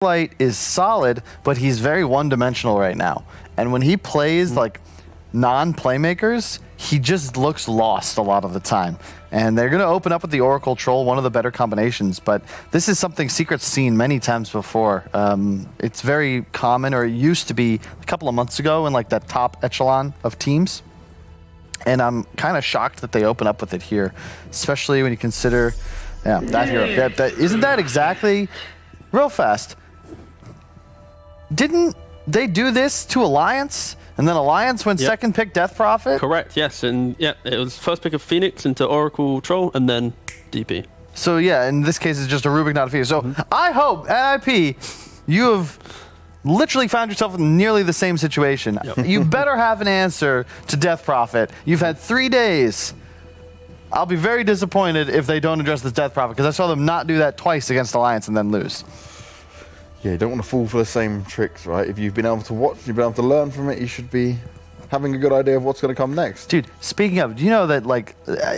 Light is solid, but he's very one-dimensional right now. And when he plays like non-playmakers, he just looks lost a lot of the time. And they're going to open up with the Oracle Troll, one of the better combinations. But this is something Secret's seen many times before. It's very common, or it used to be a couple of months ago in like that top echelon of teams. And I'm kind of shocked that they open up with it here, especially when you consider, that hero. Isn't that exactly, real fast? Didn't they do this to Alliance? And then Alliance went second pick Death Prophet? Correct, yes. And yeah, it was first pick of Phoenix into Oracle Troll and then DP. So yeah, in this case, it's just a Rubik, not a Phoenix. So I hope, NiP, you have literally found yourself in nearly the same situation. Yep. You better have an answer to Death Prophet. You've had 3 days. I'll be very disappointed if they don't address this Death Prophet, because I saw them not do that twice against Alliance and then lose. Yeah, you don't want to fall for the same tricks, right? If you've been able to watch, you've been able to learn from it, you should be having a good idea of what's going to come next. Dude, speaking of, do you know that like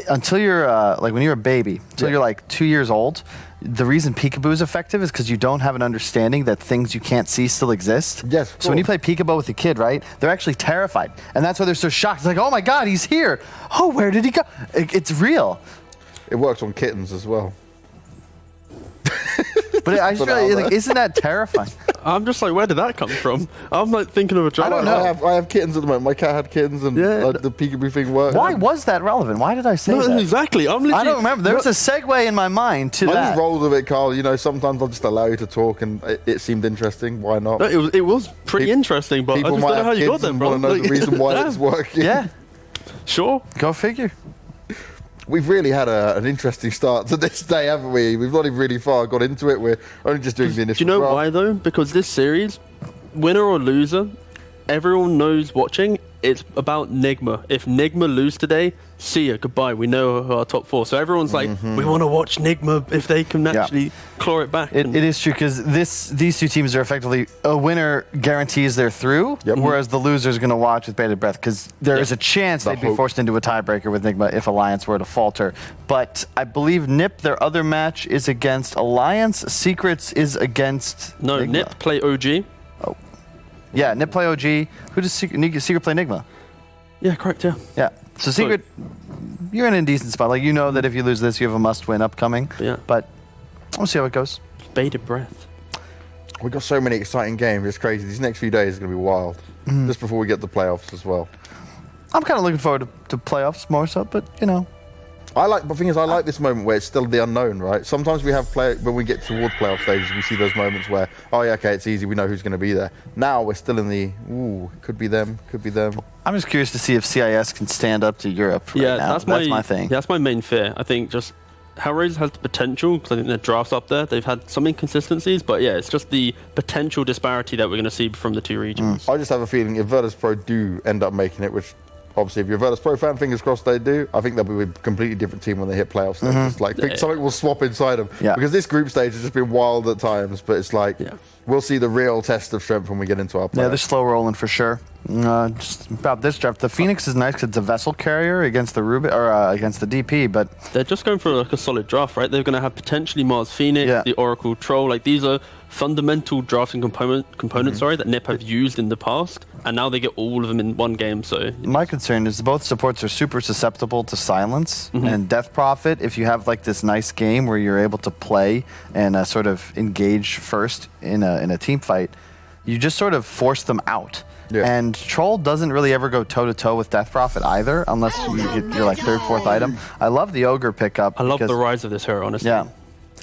until you're like when you're a baby, until you're like 2 years old, the reason peekaboo is effective is because you don't have an understanding that things you can't see still exist. Yes. So when you play peekaboo with a kid, right, they're actually terrified, and that's why they're so shocked. It's like, oh my God, he's here. Oh, where did he go? It's real. It works on kittens as well. But I just feel like, isn't that terrifying? I'm just like, where did that come from? I'm like thinking of a joke. I don't know. I have kittens at the moment. My cat had kittens, and the peekaboo thing worked. Why was that relevant? Why did I say that? Exactly. I don't remember. There was a segue in my mind to I that. just rolled with it, Carl. You know, sometimes I'll just allow you to talk, and it seemed interesting. Why not? No, it was pretty interesting, but I just don't know how you got there, bro. Want to know the reason why it's working. Yeah. Sure. Go figure. We've really had an interesting start to this day, haven't we? We've not even really far got into it. We're only just doing the initial Do you know draft. why, though? Because this series, winner or loser, everyone knows watching, it's about Nigma. If Nigma lose today, see ya, goodbye. We know our top 4. So everyone's like, we want to watch Nigma if they can actually claw it back. It is true, because these two teams are effectively, a winner guarantees they're through, whereas the loser's going to watch with bated breath, because there is a chance they'd be forced into a tiebreaker with Nigma if Alliance were to falter. But I believe NiP, their other match, is against Alliance. Secrets is against Nigma. NiP play OG. Oh. Yeah, NiP play OG. Who does Secret play Nigma? Yeah, correct, yeah. Yeah. So Secret, you're in a decent spot. Like, you know that if you lose this, you have a must-win upcoming. Yeah. But we'll see how it goes. Bated breath. We've got so many exciting games. It's crazy. These next few days are going to be wild. Just before we get the playoffs as well. I'm kind of looking forward to playoffs more so, but, you know. The thing is, I like this moment where it's still the unknown, right? Sometimes we have when we get toward playoff stages, we see those moments where, oh yeah, okay, it's easy, we know who's going to be there. Now we're still in the, could be them, could be them. I'm just curious to see if CIS can stand up to Europe right now. That's my thing. Yeah, that's my main fear. I think just Hellraisers has the potential, because I think their draft's up there. They've had some inconsistencies, but yeah, it's just the potential disparity that we're going to see from the two regions. I just have a feeling if Virtus Pro do end up making it, which obviously if you're a Virtus Pro fan, fingers crossed they do, I think they'll be a completely different team when they hit playoffs. It's like, something will swap inside them. Yeah. Because this group stage has just been wild at times, but it's like, we'll see the real test of strength when we get into our playoffs. Yeah, they're slow rolling for sure. Just about this draft, the Phoenix is nice because it's a vessel carrier against the against the DP, but they're just going for like a solid draft, right? They're going to have potentially Mars Phoenix, the Oracle Troll. Like, these are fundamental drafting components, that NiP have used in the past, and now they get all of them in one game. So my concern is both supports are super susceptible to silence and Death Prophet. If you have like this nice game where you're able to play and sort of engage first in a team fight, you just sort of force them out. Yeah. And Troll doesn't really ever go toe-to-toe with Death Prophet either, unless you're like third, fourth item. I love the Ogre pickup. I love the rise of this hero, honestly. Yeah.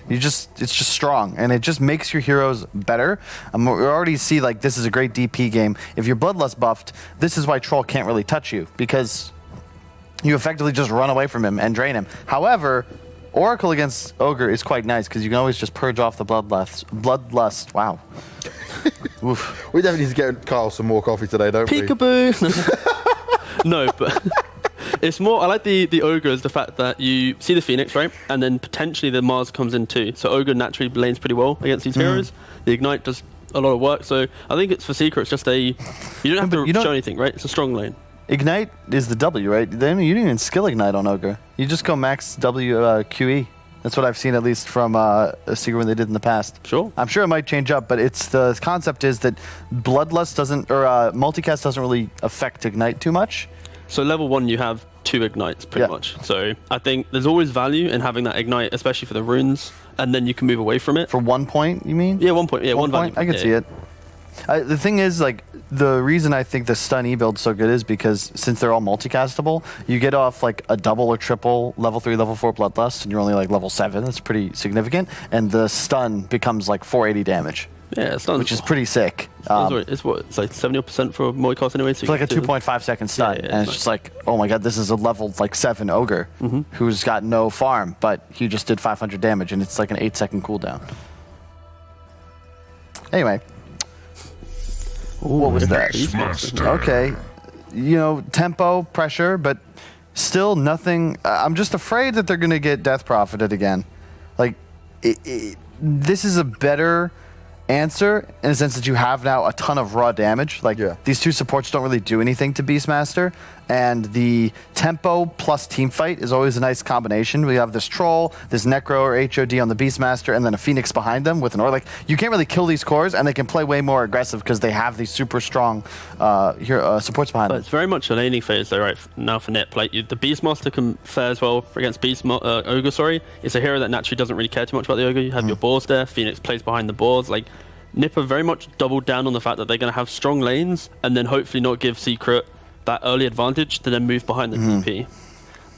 It's just strong, and it just makes your heroes better. We already see, like, this is a great DP game. If you're Bloodlust buffed, this is why Troll can't really touch you, because you effectively just run away from him and drain him. However, Oracle against Ogre is quite nice, because you can always just purge off the Bloodlust. Wow. Oof. We definitely need to get Carl some more coffee today, don't we? Peekaboo! No, but it's more, I like the Ogre is the fact that you see the Phoenix, right? And then potentially the Mars comes in too. So Ogre naturally lanes pretty well against these heroes. The Ignite does a lot of work. So I think it's for Secret, it's just you don't have to show anything, right? It's a strong lane. Ignite is the W, right? Then you didn't even skill Ignite on Ogre. You just go max W QE. That's what I've seen, at least from a Secret when they did in the past. Sure. I'm sure it might change up, but it's the concept is that Bloodlust doesn't, or multicast doesn't really affect Ignite too much. So level 1, you have 2 ignites pretty much. So I think there's always value in having that ignite, especially for the runes, and then you can move away from it. For 1 point, you mean? Yeah, 1 point. Yeah, one point. value. I can see it. The thing is, like, the reason I think the stun E build's so good is because since they're all multicastable, you get off like a double or triple level 3, level 4 Bloodlust, and you're only like level 7. That's pretty significant. And the stun becomes like 480 damage. Yeah, stuns, which is pretty sick. It's what? It's like 70% for multicast anyway. So it's like a 2.5 second stun, and it's just like, oh my god, this is a level like 7 ogre who's got no farm, but he just did 500 damage, and it's like an 8-second cooldown. Anyway, what was that? Okay, you know, tempo, pressure, but still nothing. I'm just afraid that they're gonna get death profited again. Like, this is a better answer in the sense that you have now a ton of raw damage. Like, these 2 supports don't really do anything to Beastmaster, and the tempo plus team fight is always a nice combination. We have this troll, this necro or HOD on the Beastmaster, and then a Phoenix behind them with an aura. Like, you can't really kill these cores, and they can play way more aggressive because they have these super strong supports behind them. It's very much a laning phase though, right now for NiP. Like, the Beastmaster can fare as well against Ogre. Sorry, it's a hero that naturally doesn't really care too much about the Ogre. You have your boars there. Phoenix plays behind the boars. Like, NiP have very much doubled down on the fact that they're going to have strong lanes, and then hopefully not give Secret that early advantage to then move behind the TP.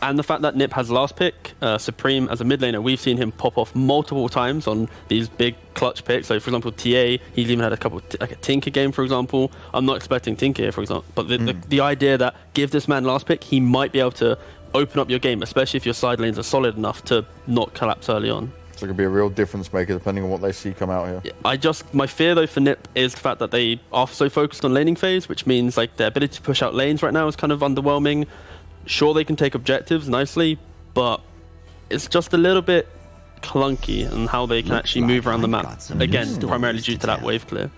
And the fact that NiP has last pick, Supreme as a mid laner, we've seen him pop off multiple times on these big clutch picks. So, for example, TA, he's even had a couple, like a Tinker game, for example. I'm not expecting Tinker here, for example. But the idea that give this man last pick, he might be able to open up your game, especially if your side lanes are solid enough to not collapse early on. So it could be a real difference maker depending on what they see come out here. Yeah, my fear though for NiP is the fact that they are so focused on laning phase, which means like their ability to push out lanes right now is kind of underwhelming. Sure, they can take objectives nicely, but it's just a little bit clunky in how they can actually move around the map. Again, primarily due to that wave clear.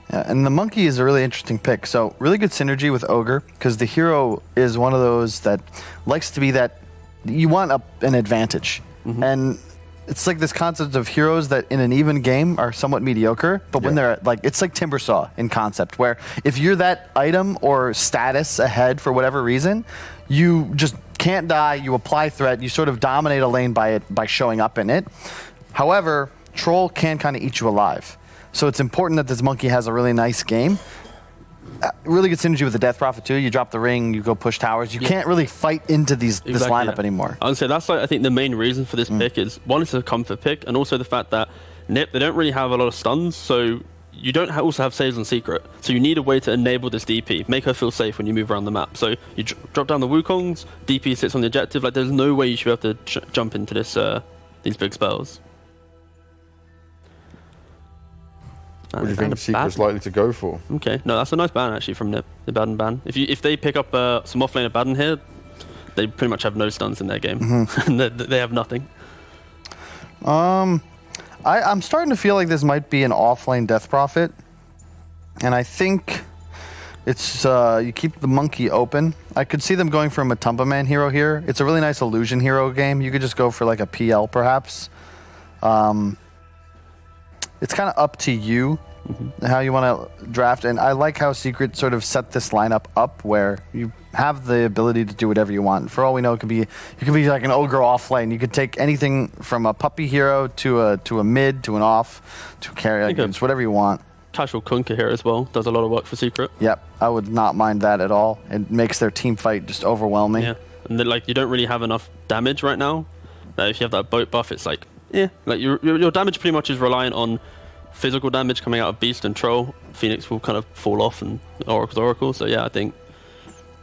Yeah, and the monkey is a really interesting pick. So really good synergy with Ogre, because the hero is one of those that likes to be that you want an advantage. And it's like this concept of heroes that in an even game are somewhat mediocre, but when they're like, it's like Timbersaw in concept, where if you're that item or status ahead for whatever reason, you just can't die, you apply threat, you sort of dominate a lane by showing up in it. However, Troll can kind of eat you alive. So it's important that this monkey has a really nice game. Really good synergy with the Death Prophet too. You drop the ring, you go push towers. You can't really fight into this lineup anymore. I would say that's like, I think the main reason for this pick is, one, it's a comfort pick, and also the fact that NiP, they don't really have a lot of stuns, so you don't also have saves on Secret. So you need a way to enable this DP, make her feel safe when you move around the map. So you drop down the Wukongs, DP sits on the objective. Like, there's no way you should be able to jump into this these big spells. What do you think Secret's likely to go for? Okay, no, that's a nice ban actually from NiP, the Baden ban. If they pick up some offlaner Baden here, they pretty much have no stuns in their game. They have nothing. I'm starting to feel like this might be an offlane Death Prophet, and I think it's you keep the monkey open. I could see them going for a Matumba Man hero here. It's a really nice illusion hero game. You could just go for like a PL perhaps. It's kind of up to you how you want to draft, and I like how Secret sort of set this lineup up where you have the ability to do whatever you want. For all we know, you could be like an ogre off lane. You could take anything from a puppy hero to a mid to an off to a carry. It's whatever you want. Casual Kunka here as well does a lot of work for Secret. Yep, I would not mind that at all. It makes their team fight just overwhelming. Yeah, and then, like, you don't really have enough damage right now. If you have that boat buff, it's like, like your damage pretty much is reliant on physical damage coming out of Beast and Troll. Phoenix will kind of fall off, and Oracle. So yeah, I think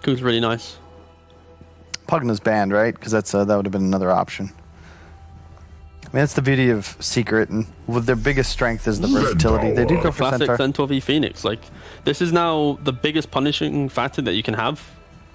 Kunka's really nice. Pugna's banned, right? Because that would have been another option. I mean, that's the beauty of Secret, and with their biggest strength is the versatility. They do go for classic Centaur. Centaur v Phoenix. Like, this is now the biggest punishing factor that you can have,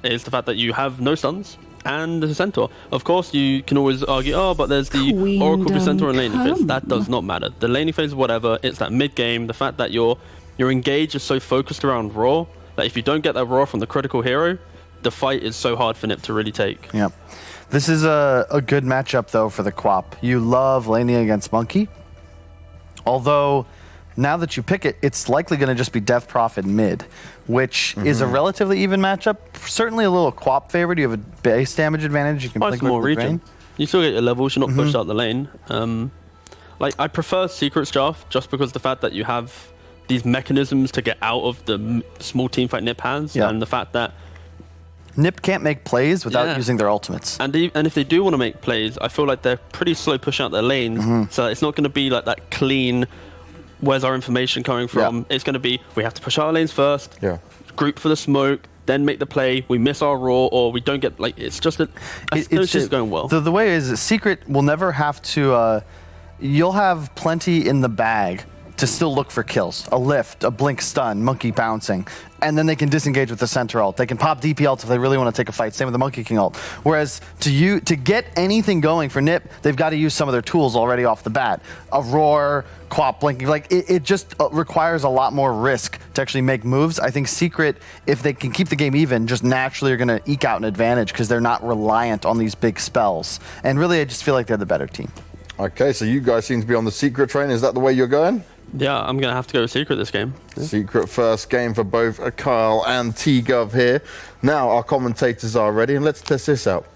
is the fact that you have no stuns and there's a Centaur. Of course, you can always argue, oh, but there's the Oracle v Centaur and laning phase. That does not matter. The laning phase, whatever, it's that mid game. The fact that your engage is so focused around raw that if you don't get that raw from the critical hero, the fight is so hard for NiP to really take. Yep. This is a good matchup, though, for the Quap. You love laning against Monkey. Although, now that you pick it, it's likely going to just be Death Prophet mid, which is a relatively even matchup. Certainly a little Quap favored. You have a base damage advantage. You can It's more regen. You still get your levels. You're not pushed out the lane. Like, I prefer Secret's draft just because the fact that you have these mechanisms to get out of the small team fight NiP has, and the fact that NiP can't make plays without using their ultimates. And if they do want to make plays, I feel like they're pretty slow pushing out their lane. So it's not going to be like that clean, where's our information coming from? It's going to be, we have to push our lanes first, group for the smoke, then make the play, we miss our raw, or we don't get, like, it's just that it's just going well. The way is, Secret will never have to, you'll have plenty in the bag to still look for kills. A lift, a blink stun, monkey bouncing, and then they can disengage with the center ult. They can pop DP ults if they really want to take a fight. Same with the Monkey King ult. Whereas to get anything going for NiP, they've got to use some of their tools already off the bat. A roar, Quap blinking, like it just requires a lot more risk to actually make moves. I think Secret, if they can keep the game even, just naturally are going to eke out an advantage because they're not reliant on these big spells. And really, I just feel like they're the better team. Okay, so you guys seem to be on the Secret train. Is that the way you're going? Yeah, I'm going to have to go with Secret this game. Secret first game for both Kyle and T-Gov here. Now our commentators are ready, and let's test this out.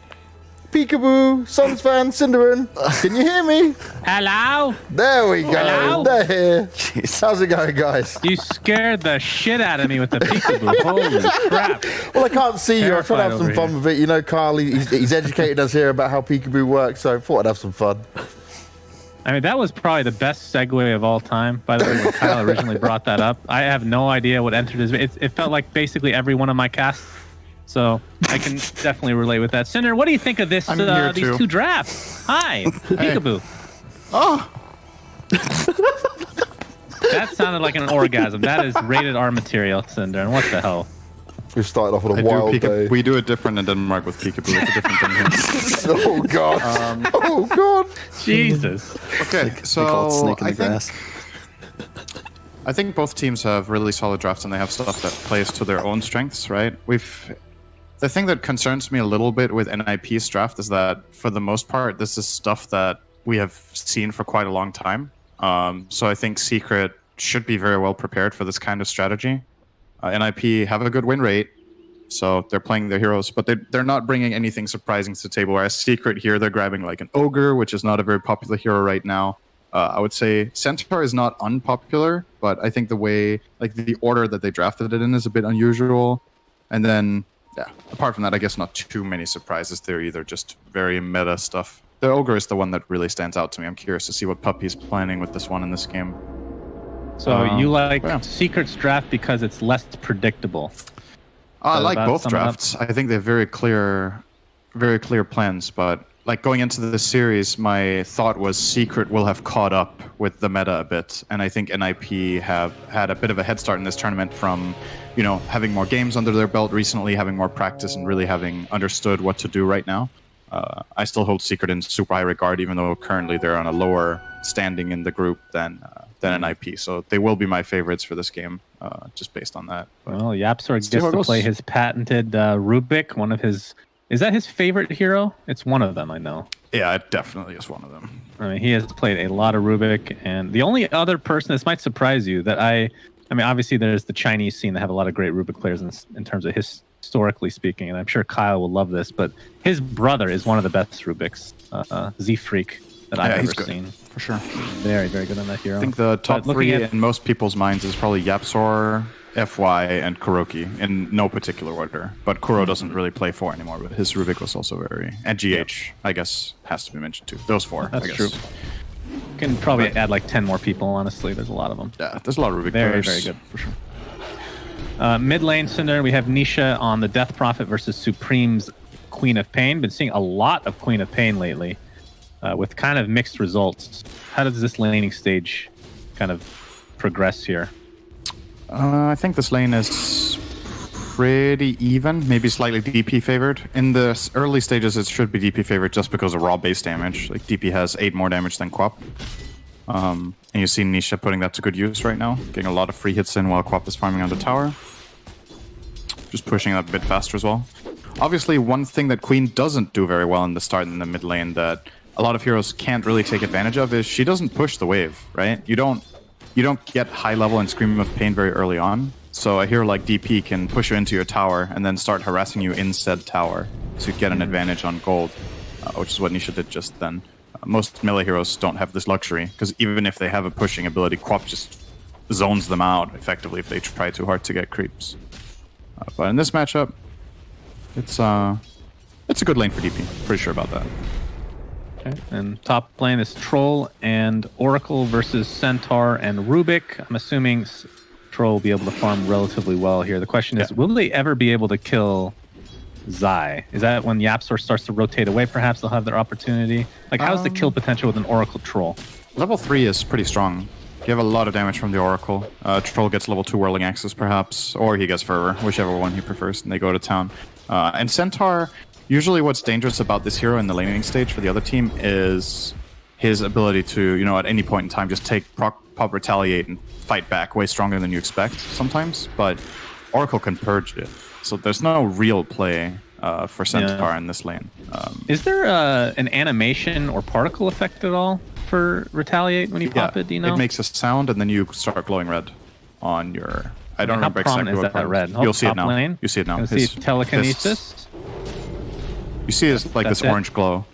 Peekaboo, Suns fan, Cinderin, can you hear me? Hello? There we go. Hello? They're here. Jeez. How's it going, guys? You scared the shit out of me with the peekaboo. Holy crap. Well, I can't see you. I try to have some Terrified fun over with it. You know, Kyle, he's educated us here about how Peekaboo works, so I thought I'd have some fun. I mean, that was probably the best segue of all time, by the way, when Kyle originally brought that up. I have no idea what entered his... It felt like basically every one of my casts, so I can definitely relate with that. Cinder, what do you think of this? These two drafts? Hi, Peekaboo. Oh. That sounded like an orgasm. That is rated R material, Cinder, and what the hell? We started off with a wild day. We do it different in Denmark with Peekaboo. It's a different thing here. Oh, God. Oh, God. Jesus. Okay, so They call it snake in the grass. I think both teams have really solid drafts, and they have stuff that plays to their own strengths, right? The thing that concerns me a little bit with NiP's draft is that, for the most part, this is stuff that we have seen for quite a long time. So I think Secret should be very well prepared for this kind of strategy. NiP have a good win rate, so they're playing their heroes, but they're not bringing anything surprising to the table. Whereas Secret here, they're grabbing like an Ogre, which is not a very popular hero right now. I would say Centaur is not unpopular, but I think the way, like the order that they drafted it in is a bit unusual. And then, yeah, apart from that, I guess not too many surprises. They're either just very meta stuff. The Ogre is the one that really stands out to me. I'm curious to see what Puppy's planning with this one in this game. So you like Secret's draft because it's less predictable? I like both drafts. I think they're very clear plans. But like going into this series, my thought was Secret will have caught up with the meta a bit, and I think NiP have had a bit of a head start in this tournament from, you know, having more games under their belt recently, having more practice, and really having understood what to do right now. I still hold Secret in super high regard, even though currently they're on a lower standing in the group than NiP. So they will be my favorites for this game, just based on that. But well, Yapsor gets to play his patented Rubik, one of his... Is that his favorite hero? It's one of them, I know. Yeah, it definitely is one of them. I mean, he has played a lot of Rubik, and the only other person, this might surprise you, that I mean, obviously there's the Chinese scene that have a lot of great Rubik players in terms of historically speaking, and I'm sure Kyle will love this, but his brother is one of the best Rubiks, Z-Freak, that I've ever seen. For sure. Very, very good on that hero. I think the top three in most people's minds is probably Yapsor, FY, and Kuroki in no particular order. But Kuro doesn't really play 4 anymore, but his Rubik was also very... And GH, I guess, has to be mentioned too. Those 4, That's I guess. true. You can probably add like 10 more people, honestly. There's a lot of them. Yeah, there's a lot of Rubik very, players. very good. For sure. Mid lane, Cinder, we have Nisha on the Death Prophet versus Supreme's Queen of Pain. Been seeing a lot of Queen of Pain lately, with kind of mixed results. How does this laning stage kind of progress here? I think this lane is pretty even, maybe slightly DP favored. In the early stages, it should be DP favored just because of raw base damage. Like DP has 8 more damage than Quap. And you see Nisha putting that to good use right now, getting a lot of free hits in while Quap is farming on the tower. Just pushing it up a bit faster as well. Obviously, one thing that Queen doesn't do very well in the start in the mid lane that a lot of heroes can't really take advantage of is she doesn't push the wave, right? You don't get high level and Scream of Pain very early on. So a hero like DP can push you into your tower and then start harassing you in said tower to get an advantage on gold, which is what Nisha did just then. Most melee heroes don't have this luxury, because even if they have a pushing ability, Quap just zones them out effectively if they try too hard to get creeps. But in this matchup, it's a good lane for DP. Pretty sure about that. Okay. And top lane is Troll and Oracle versus Centaur and Rubik. I'm assuming Troll will be able to farm relatively well here. The question is, will they ever be able to kill Zai? Is that when YapzOr starts to rotate away, perhaps they'll have their opportunity? Like, how's the kill potential with an Oracle Troll? Level 3 is pretty strong. You have a lot of damage from the Oracle. Troll gets level 2 Whirling Axes, perhaps, or he gets Fervor, whichever one he prefers, and they go to town. And Centaur, usually what's dangerous about this hero in the laning stage for the other team is his ability to, you know, at any point in time, just take pop retaliate and fight back way stronger than you expect sometimes, but Oracle can purge it. So there's no real play for Centaur in this lane. Is there an animation or particle effect at all for retaliate when you pop it? Do you know? It makes a sound and then you start glowing red on your. I don't remember exactly what part. Red? You'll see it now. Lane. You see it now. You see telekinesis. You see it's like this orange glow.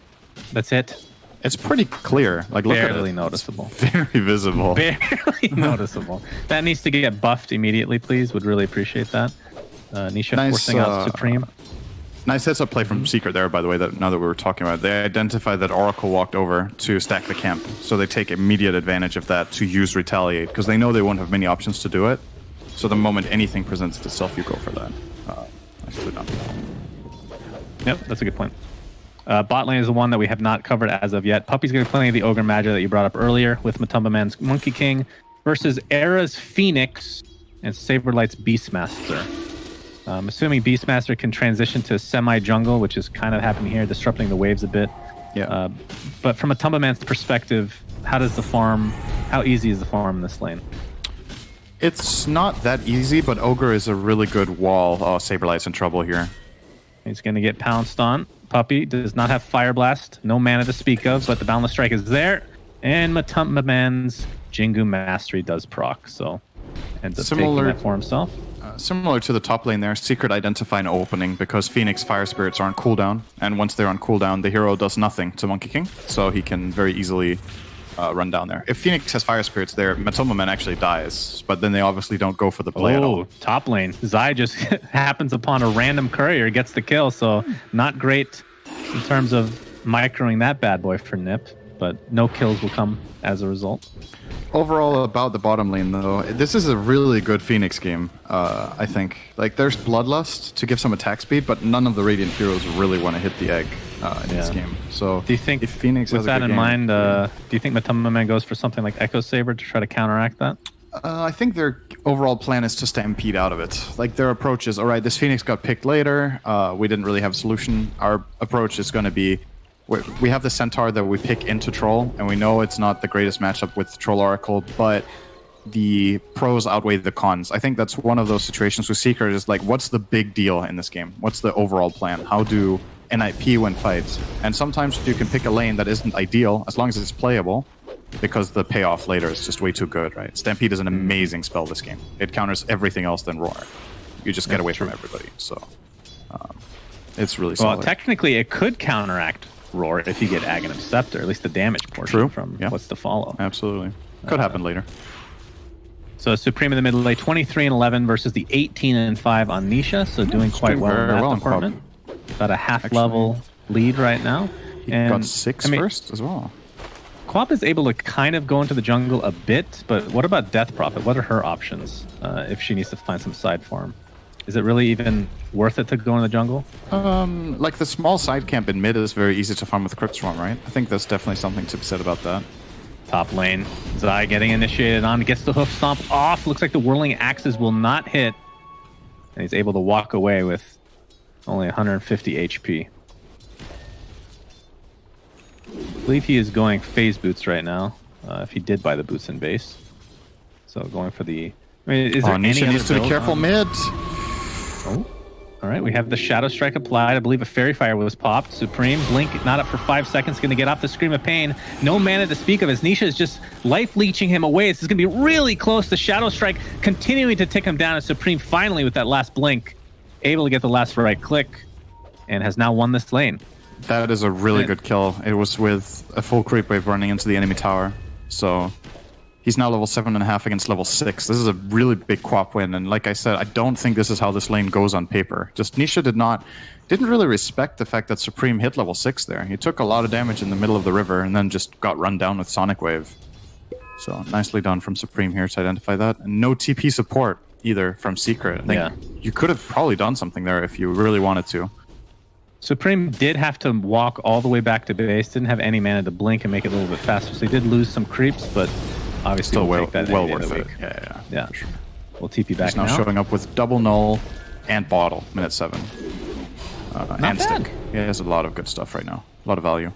That's it. It's pretty clear. Like, look at it. Barely noticeable. Very visible. Barely noticeable. That needs to get buffed immediately, please. Would really appreciate that. Nisha forcing out Supreme. Nice heads up play from Secret there, by the way, that now that we were talking about it. They identified that Oracle walked over to stack the camp, so they take immediate advantage of that to use Retaliate, because they know they won't have many options to do it. So the moment anything presents itself, you go for that. Nicely done. Yep, that's a good point. Bot lane is the one that we have not covered as of yet. Puppy's going to be playing the Ogre Magi that you brought up earlier with Matumba Man's Monkey King versus Era's Phoenix and Saberlight's Beastmaster. I'm assuming Beastmaster can transition to semi-jungle, which is kind of happening here, disrupting the waves a bit. Yeah. But from a Matumba Man's perspective, how easy is the farm in this lane? It's not that easy, but Ogre is a really good wall. Oh, Saberlight's in trouble here. He's going to get pounced on. Puppy does not have Fire Blast, no mana to speak of, but the Boundless Strike is there. And Matumba Man's Jingu Mastery does proc, so ends up taking that for himself. Similar to the top lane there, Secret identify an opening because Phoenix Fire Spirits are on cooldown, and once they're on cooldown, the hero does nothing to Monkey King, so he can very easily run down there. If Phoenix has Fire Spirits there, Matumba Man actually dies, but then they obviously don't go for the play at all. Top lane. Zai just happens upon a random courier, gets the kill, so not great in terms of microing that bad boy for NiP, but no kills will come as a result. Overall, about the bottom lane, though, this is a really good Phoenix game, I think. Like, there's Bloodlust to give some attack speed, but none of the Radiant heroes really want to hit the egg in this game. So, do you think, if Phoenix with has that a good in game, mind, do you think Matumba Man goes for something like Echo Saber to try to counteract that? I think their overall plan is to stampede out of it. Like, their approach is, all right, this Phoenix got picked later. We didn't really have a solution. Our approach is going to be, we have the Centaur that we pick into Troll, and we know it's not the greatest matchup with Troll Oracle, but the pros outweigh the cons. I think that's one of those situations with Secret is like, what's the big deal in this game? What's the overall plan? How do NiP win fights? And sometimes you can pick a lane that isn't ideal, as long as it's playable, because the payoff later is just way too good, right? Stampede is an amazing spell this game. It counters everything else than Roar. You just get away from everybody, so it's really solid. Well, technically, it could counteract Roar if you get Aghanim Scepter, at least the damage portion from what's to follow. Absolutely. Could happen later. So Supreme in the middle lane, 23-11 versus the 18-5 on Nisha, so doing quite well in that department. About a half-level lead right now. He got 6 first as well. Quap is able to kind of go into the jungle a bit, but what about Death Prophet? What are her options if she needs to find some side farm? Is it really even worth it to go in the jungle? Like the small side camp in mid is very easy to farm with Crypt Swarm, right? I think there's definitely something to be said about that. Top lane, Zai getting initiated on, gets the hoof stomp off. Looks like the Whirling Axes will not hit. And he's able to walk away with only 150 HP. I believe he is going phase boots right now, if he did buy the boots in base. So going for the... I mean, is there any Nisha needs to be careful mid. Oh, All right, we have the Shadow Strike applied. I believe a Fairy Fire was popped. Supreme, Blink not up for 5 seconds. Going to get off the Scream of Pain. No mana to speak of as Nisha is just life leeching him away. This is going to be really close. The Shadow Strike continuing to tick him down as Supreme finally with that last Blink, able to get the last right click and has now won this lane. That is a really good kill. It was with a full creep wave running into the enemy tower. So he's now level 7.5 against level 6. This is a really big quap win, and like I said, I don't think this is how this lane goes on paper. Just Nisha didn't really respect the fact that Supreme hit level 6 there. He took a lot of damage in the middle of the river and then just got run down with Sonic Wave. So nicely done from Supreme here to identify that. And no TP support either from Secret. I think you could have probably done something there if you really wanted to. Supreme did have to walk all the way back to base, didn't have any mana to blink and make it a little bit faster, so he did lose some creeps, but obviously still we'll take that well any day of worth the it. week. Yeah. For sure. We'll TP back He's now now. showing up with double null and bottle, minute 7. Not and bad. stick. Yeah, he has a lot of good stuff right now. A lot of value.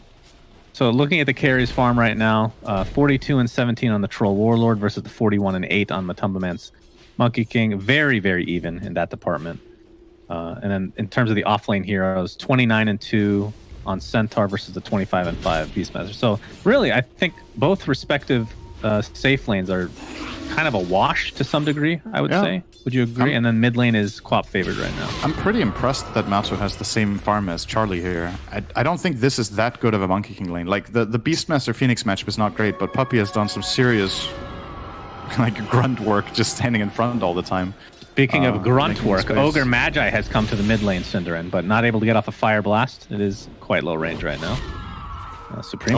So looking at the carries farm right now, 42 and 17 on the Troll Warlord versus the 41 and 8 on Matumba Man's Monkey King. Very, very even in that department. And then in terms of the offlane heroes, 29 and 2 on Centaur versus the 25 and 5 Beastmaster. So really, I think both respective safe lanes are kind of a wash to some degree, I would say. Would you agree? And then mid lane is Quap favored right now. I'm pretty impressed that Matsu has the same farm as Charlie here. I don't think this is that good of a Monkey King lane. Like, the Beastmaster Phoenix matchup is not great, but Puppy has done some serious like grunt work just standing in front all the time. Speaking of grunt making work, space. Ogre Magi has come to the mid lane, Cinderin, but not able to get off a Fire Blast. It is quite low range right now. Supreme.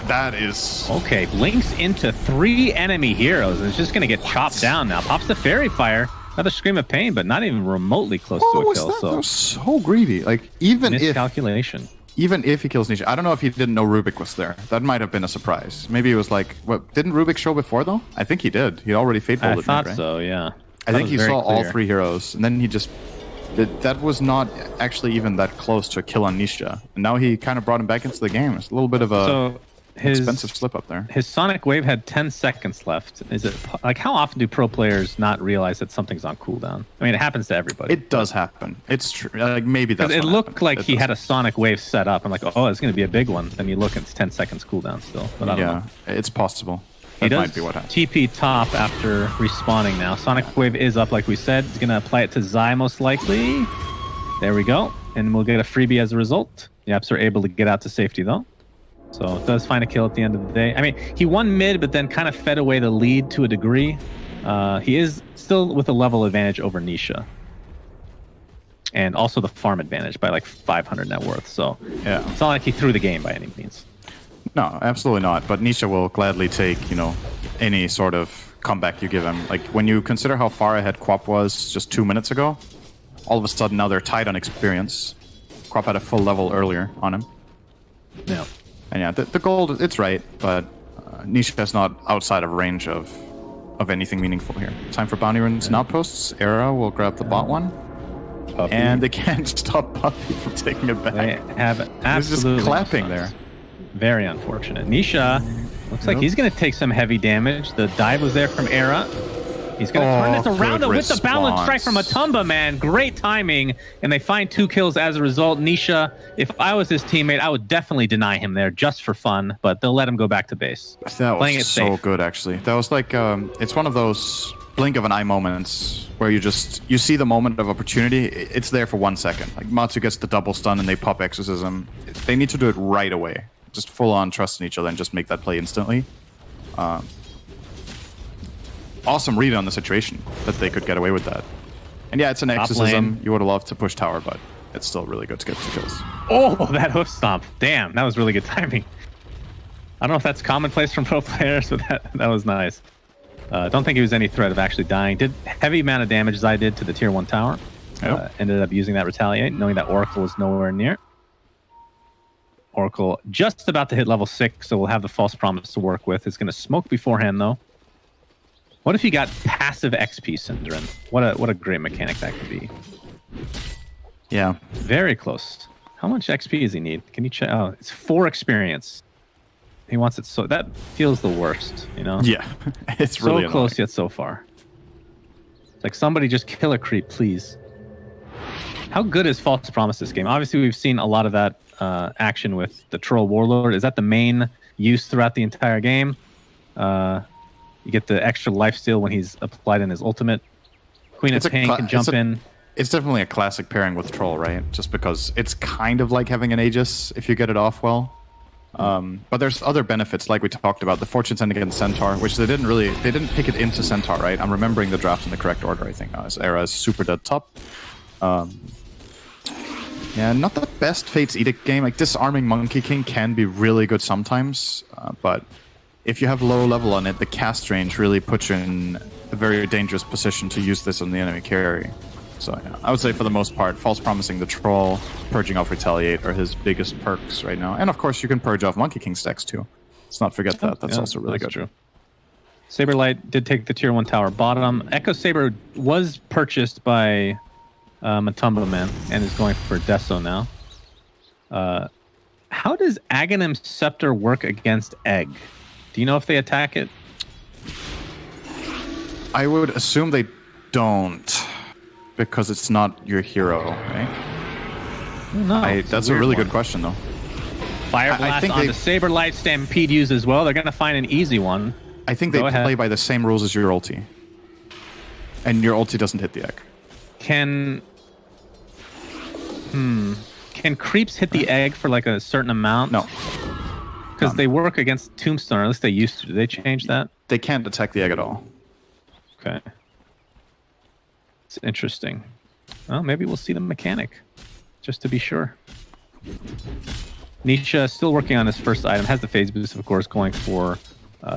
That is... Okay, blinks into 3 enemy heroes, and it's just going to get chopped down now. Pops the Fairy Fire. Another Scream of Pain, but not even remotely close to a kill. That was so greedy. Like, even miscalculation. Even if he kills Nisha, I don't know if he didn't know Rubik was there. That might have been a surprise. Maybe it was like, what? Didn't Rubik show before though? I think he did. He already fate bolted. I thought right? so. Yeah. I think he saw all 3 heroes, and then he just... That was not actually even that close to a kill on Nisha. And now he kind of brought him back into the game. It's a little bit of a expensive slip up there. His Sonic Wave had 10 seconds left. Is it like, how often do pro players not realize that something's on cooldown? I mean, it happens to everybody. It does happen. It's true. Like, maybe that's it what looked happened. like It he does had a Sonic Wave set up. I'm like, oh, it's going to be a big one. Then you look, it's 10 seconds cooldown still. But I don't know. It's possible. He That does might be what happened. TP top after respawning now. Sonic Wave is up, like we said. He's going to apply it to Zai most likely. There we go. And we'll get a freebie as a result. Yaps are able to get out to safety, though. So it does find a kill at the end of the day. I mean, he won mid, but then kind of fed away the lead to a degree. He is still with a level advantage over Nisha. And also the farm advantage by like 500 net worth. So Yeah. it's not like he threw the game by any means. No, absolutely not. But Nisha will gladly take, any sort of comeback you give him. Like, when you consider how far ahead Quap was just 2 minutes ago, all of a sudden now they're tied on experience. Quap had a full level earlier on him. Yeah. And yeah, the gold, it's right, but Nisha's not outside of range of anything meaningful here. Time for bounty runes and outposts. Era will grab the bot one. Puppy. And they can't stop Puppy from taking it back. They have He's absolutely just clapping no sense. there. Very unfortunate. Nisha looks like he's going to take some heavy damage. The dive was there from Era. He's going to turn this around good with the balance strike from response. Matumba, man. Great timing. And they find 2 kills as a result. Nisha, if I was his teammate, I would definitely deny him there just for fun, but they'll let him go back to base. That Playing was it so safe. good, actually. That was like, it's one of those blink of an eye moments where you see the moment of opportunity. It's there for 1 second. Like, Matsu gets the double stun and they pop Exorcism. They need to do it right away. Just full on trust in each other and just make that play instantly. Awesome read on the situation that they could get away with that. And yeah, it's an Exorcism. lane. You would have loved to push tower, but it's still really good to get 2 kills. Oh, that hoof stomp. Damn, that was really good timing. I don't know if that's commonplace from pro players, but that was nice. Don't think he was any threat of actually dying. Did heavy amount of damage as I did to the tier 1 tower. Yep. Ended up using that retaliate, knowing that Oracle was nowhere near. Oracle just about to hit level 6, so we'll have the false promise to work with. It's going to smoke beforehand, though. What if you got passive XP, Synderen? What a great mechanic that could be. Yeah. Very close. How much XP does he need? Can you check? Oh, it's 4 experience. He wants it so... That feels the worst, Yeah. It's So really close annoying. yet so far. It's like, somebody just kill a creep, please. How good is False Promise this game? Obviously, we've seen a lot of that action with the Troll Warlord. Is that the main use throughout the entire game? You get the extra lifesteal when he's applied in his ultimate. Queen of Pain can jump in. It's definitely a classic pairing with Troll, right? Just because it's kind of like having an Aegis if you get it off well. But there's other benefits, like we talked about, the Fortune Send against Centaur, which they didn't pick it into Centaur, right? I'm remembering the draft in the correct order, I think. Era is super dead top. Yeah, not the best Fate's Edict game. Like, disarming Monkey King can be really good sometimes, but if you have low level on it, the cast range really puts you in a very dangerous position to use this on the enemy carry. So yeah, I would say for the most part, False Promising the Troll, purging off Retaliate are his biggest perks right now. And of course, you can purge off Monkey King stacks too. Let's not forget that. That's also really good. True. Saberlight did take the tier 1 tower bottom. Echo Saber was purchased by Matumba Man and is going for Deso now. How does Aghanim's Scepter work against Egg? Do you know if they attack it? I would assume they don't, because it's not your hero, right? No, that's a really good question, though. Fire Blast on the Saberlight, Stampede use as well. They're going to find an easy one. I think they play by the same rules as your ulti. And your ulti doesn't hit the egg. Can creeps hit the egg for like a certain amount? No. Because they work against Tombstone, or at least they used to. Did they change that? They can't attack the egg at all. Okay. It's interesting. Well, maybe we'll see the mechanic, just to be sure. Nisha still working on his first item. Has the phase boost, of course, going for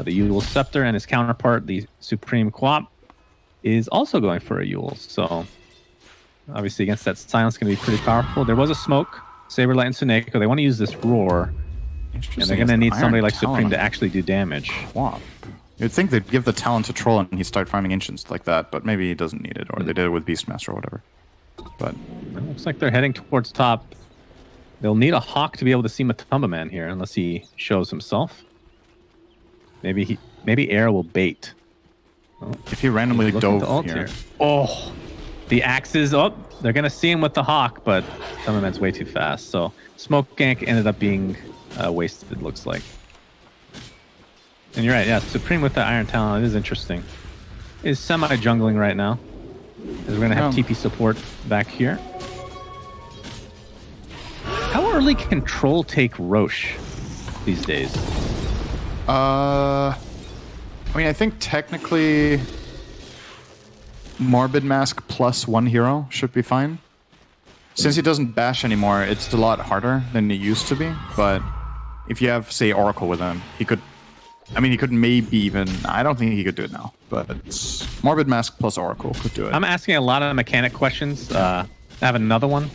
the Yule Scepter, and his counterpart, the Supreme Quap, is also going for a Yule. So, obviously, against that silence, going to be pretty powerful. There was a smoke. Saberlight and Suneko, they want to use this roar, and they're going to need somebody like Supreme to actually do damage. Quap. You'd think they'd give the talent to Troll and he'd start farming Ancients like that, but maybe he doesn't need it, or they did it with Beastmaster or whatever. But it looks like they're heading towards top. They'll need a Hawk to be able to see Matumba Man here, unless he shows himself. Maybe Era will bait. Oh, if he randomly dove here. Oh, the axes. Oh, they're going to see him with the Hawk, but Matumba Man's way too fast. So Smoke Gank ended up being wasted, it looks like. And you're right, yeah, Supreme with the Iron Talon is interesting. Is semi-jungling right now. As we're going to have TP support back here. How early can Troll take Roche these days? I mean, I think technically Morbid Mask plus 1 hero should be fine. Since he doesn't bash anymore, it's a lot harder than it used to be. But if you have, say, Oracle with him, he could maybe even... I don't think he could do it now, but it's Morbid Mask plus Oracle could do it. I'm asking a lot of mechanic questions. I have another one.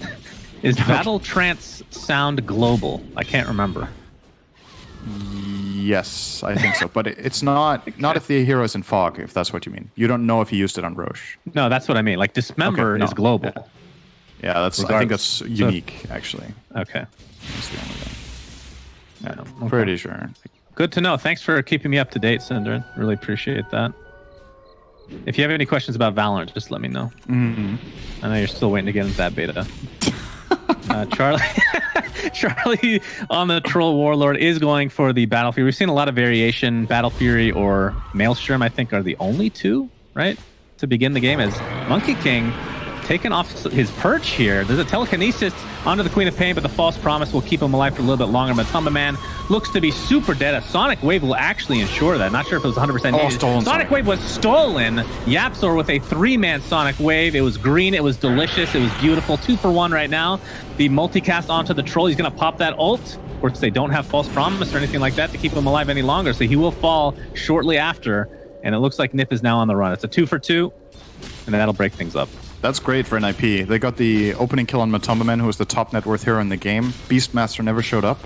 Is Battle Trance sound global? I can't remember. Yes, I think so. But it's not if the hero is in Fog, if that's what you mean. You don't know if he used it on Roche. No, that's what I mean. Like, Dismember is global. Yeah, I think that's unique, actually. Okay. That's the only thing. Yeah, okay. Pretty sure. Good to know. Thanks for keeping me up to date, Syndrin. Really appreciate that. If you have any questions about Valorant, just let me know. Mm-hmm. I know you're still waiting to get into that beta. Charlie on the Troll Warlord is going for the Battle Fury. We've seen a lot of variation. Battle Fury or Maelstrom, I think, are the only two, right? To begin the game, as Monkey King taking off his perch here. There's a telekinesis onto the Queen of Pain, but the False Promise will keep him alive for a little bit longer. Matumba Man looks to be super dead. A Sonic Wave will actually ensure that. Not sure if it was 100% needed. Stolen Sonic Wave was stolen. Yapzor with a 3-man Sonic Wave. It was green. It was delicious. It was beautiful. 2 for 1 right now. The multicast onto the Troll. He's going to pop that ult. Of course, they don't have False Promise or anything like that to keep him alive any longer, so he will fall shortly after. And it looks like NiP is now on the run. It's a 2 for 2, and that'll break things up. That's great for NiP. They got the opening kill on Matumba Man, who was the top net worth hero in the game. Beastmaster never showed up,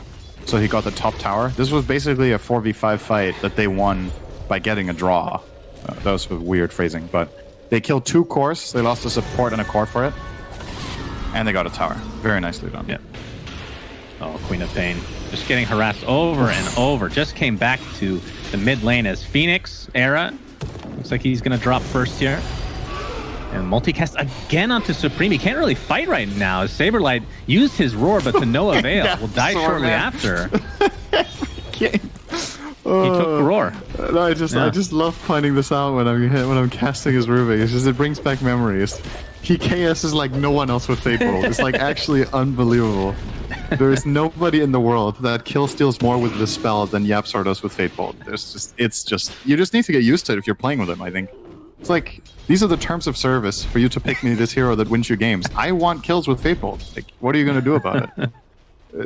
so he got the top tower. This was basically a 4v5 fight that they won by getting a draw. That was weird phrasing, but they killed 2 cores. They lost a support and a core for it, and they got a tower. Very nicely done. Yeah. Oh, Queen of Pain. Just getting harassed over and over. Just came back to the mid lane as Phoenix, Era. Looks like he's going to drop first here. And multicast again onto Supreme. He can't really fight right now. Saberlight used his roar, but to no avail. Will die shortly after. He took the roar. No, I just love finding this out when I'm casting his Rubik. It's just, it brings back memories. He KS's like no one else with Fate Bolt. It's like actually unbelievable. There is nobody in the world that kill steals more with this spell than Yapzor does with Fate Bolt. It's just you just need to get used to it if you're playing with him, I think. It's like, these are the terms of service for you to pick me this hero that wins you games. I want kills with Fate Bolt. Like, what are you going to do about it?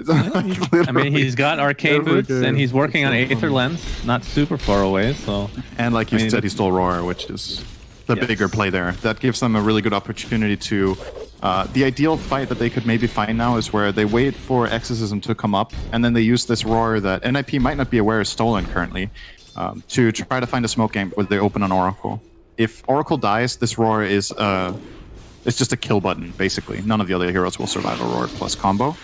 I mean, he's got Arcane Boots, and he's working on Aether Lens, not super far away, so... And like you said, he stole Roar, which is the bigger play there. That gives them a really good opportunity to... the ideal fight that they could maybe find now is where they wait for Exorcism to come up, and then they use this Roar that NiP might not be aware is stolen currently, to try to find a smoke game where they open an Oracle. If Oracle dies, this Roar is it's just a kill button, basically. None of the other heroes will survive a Roar plus combo.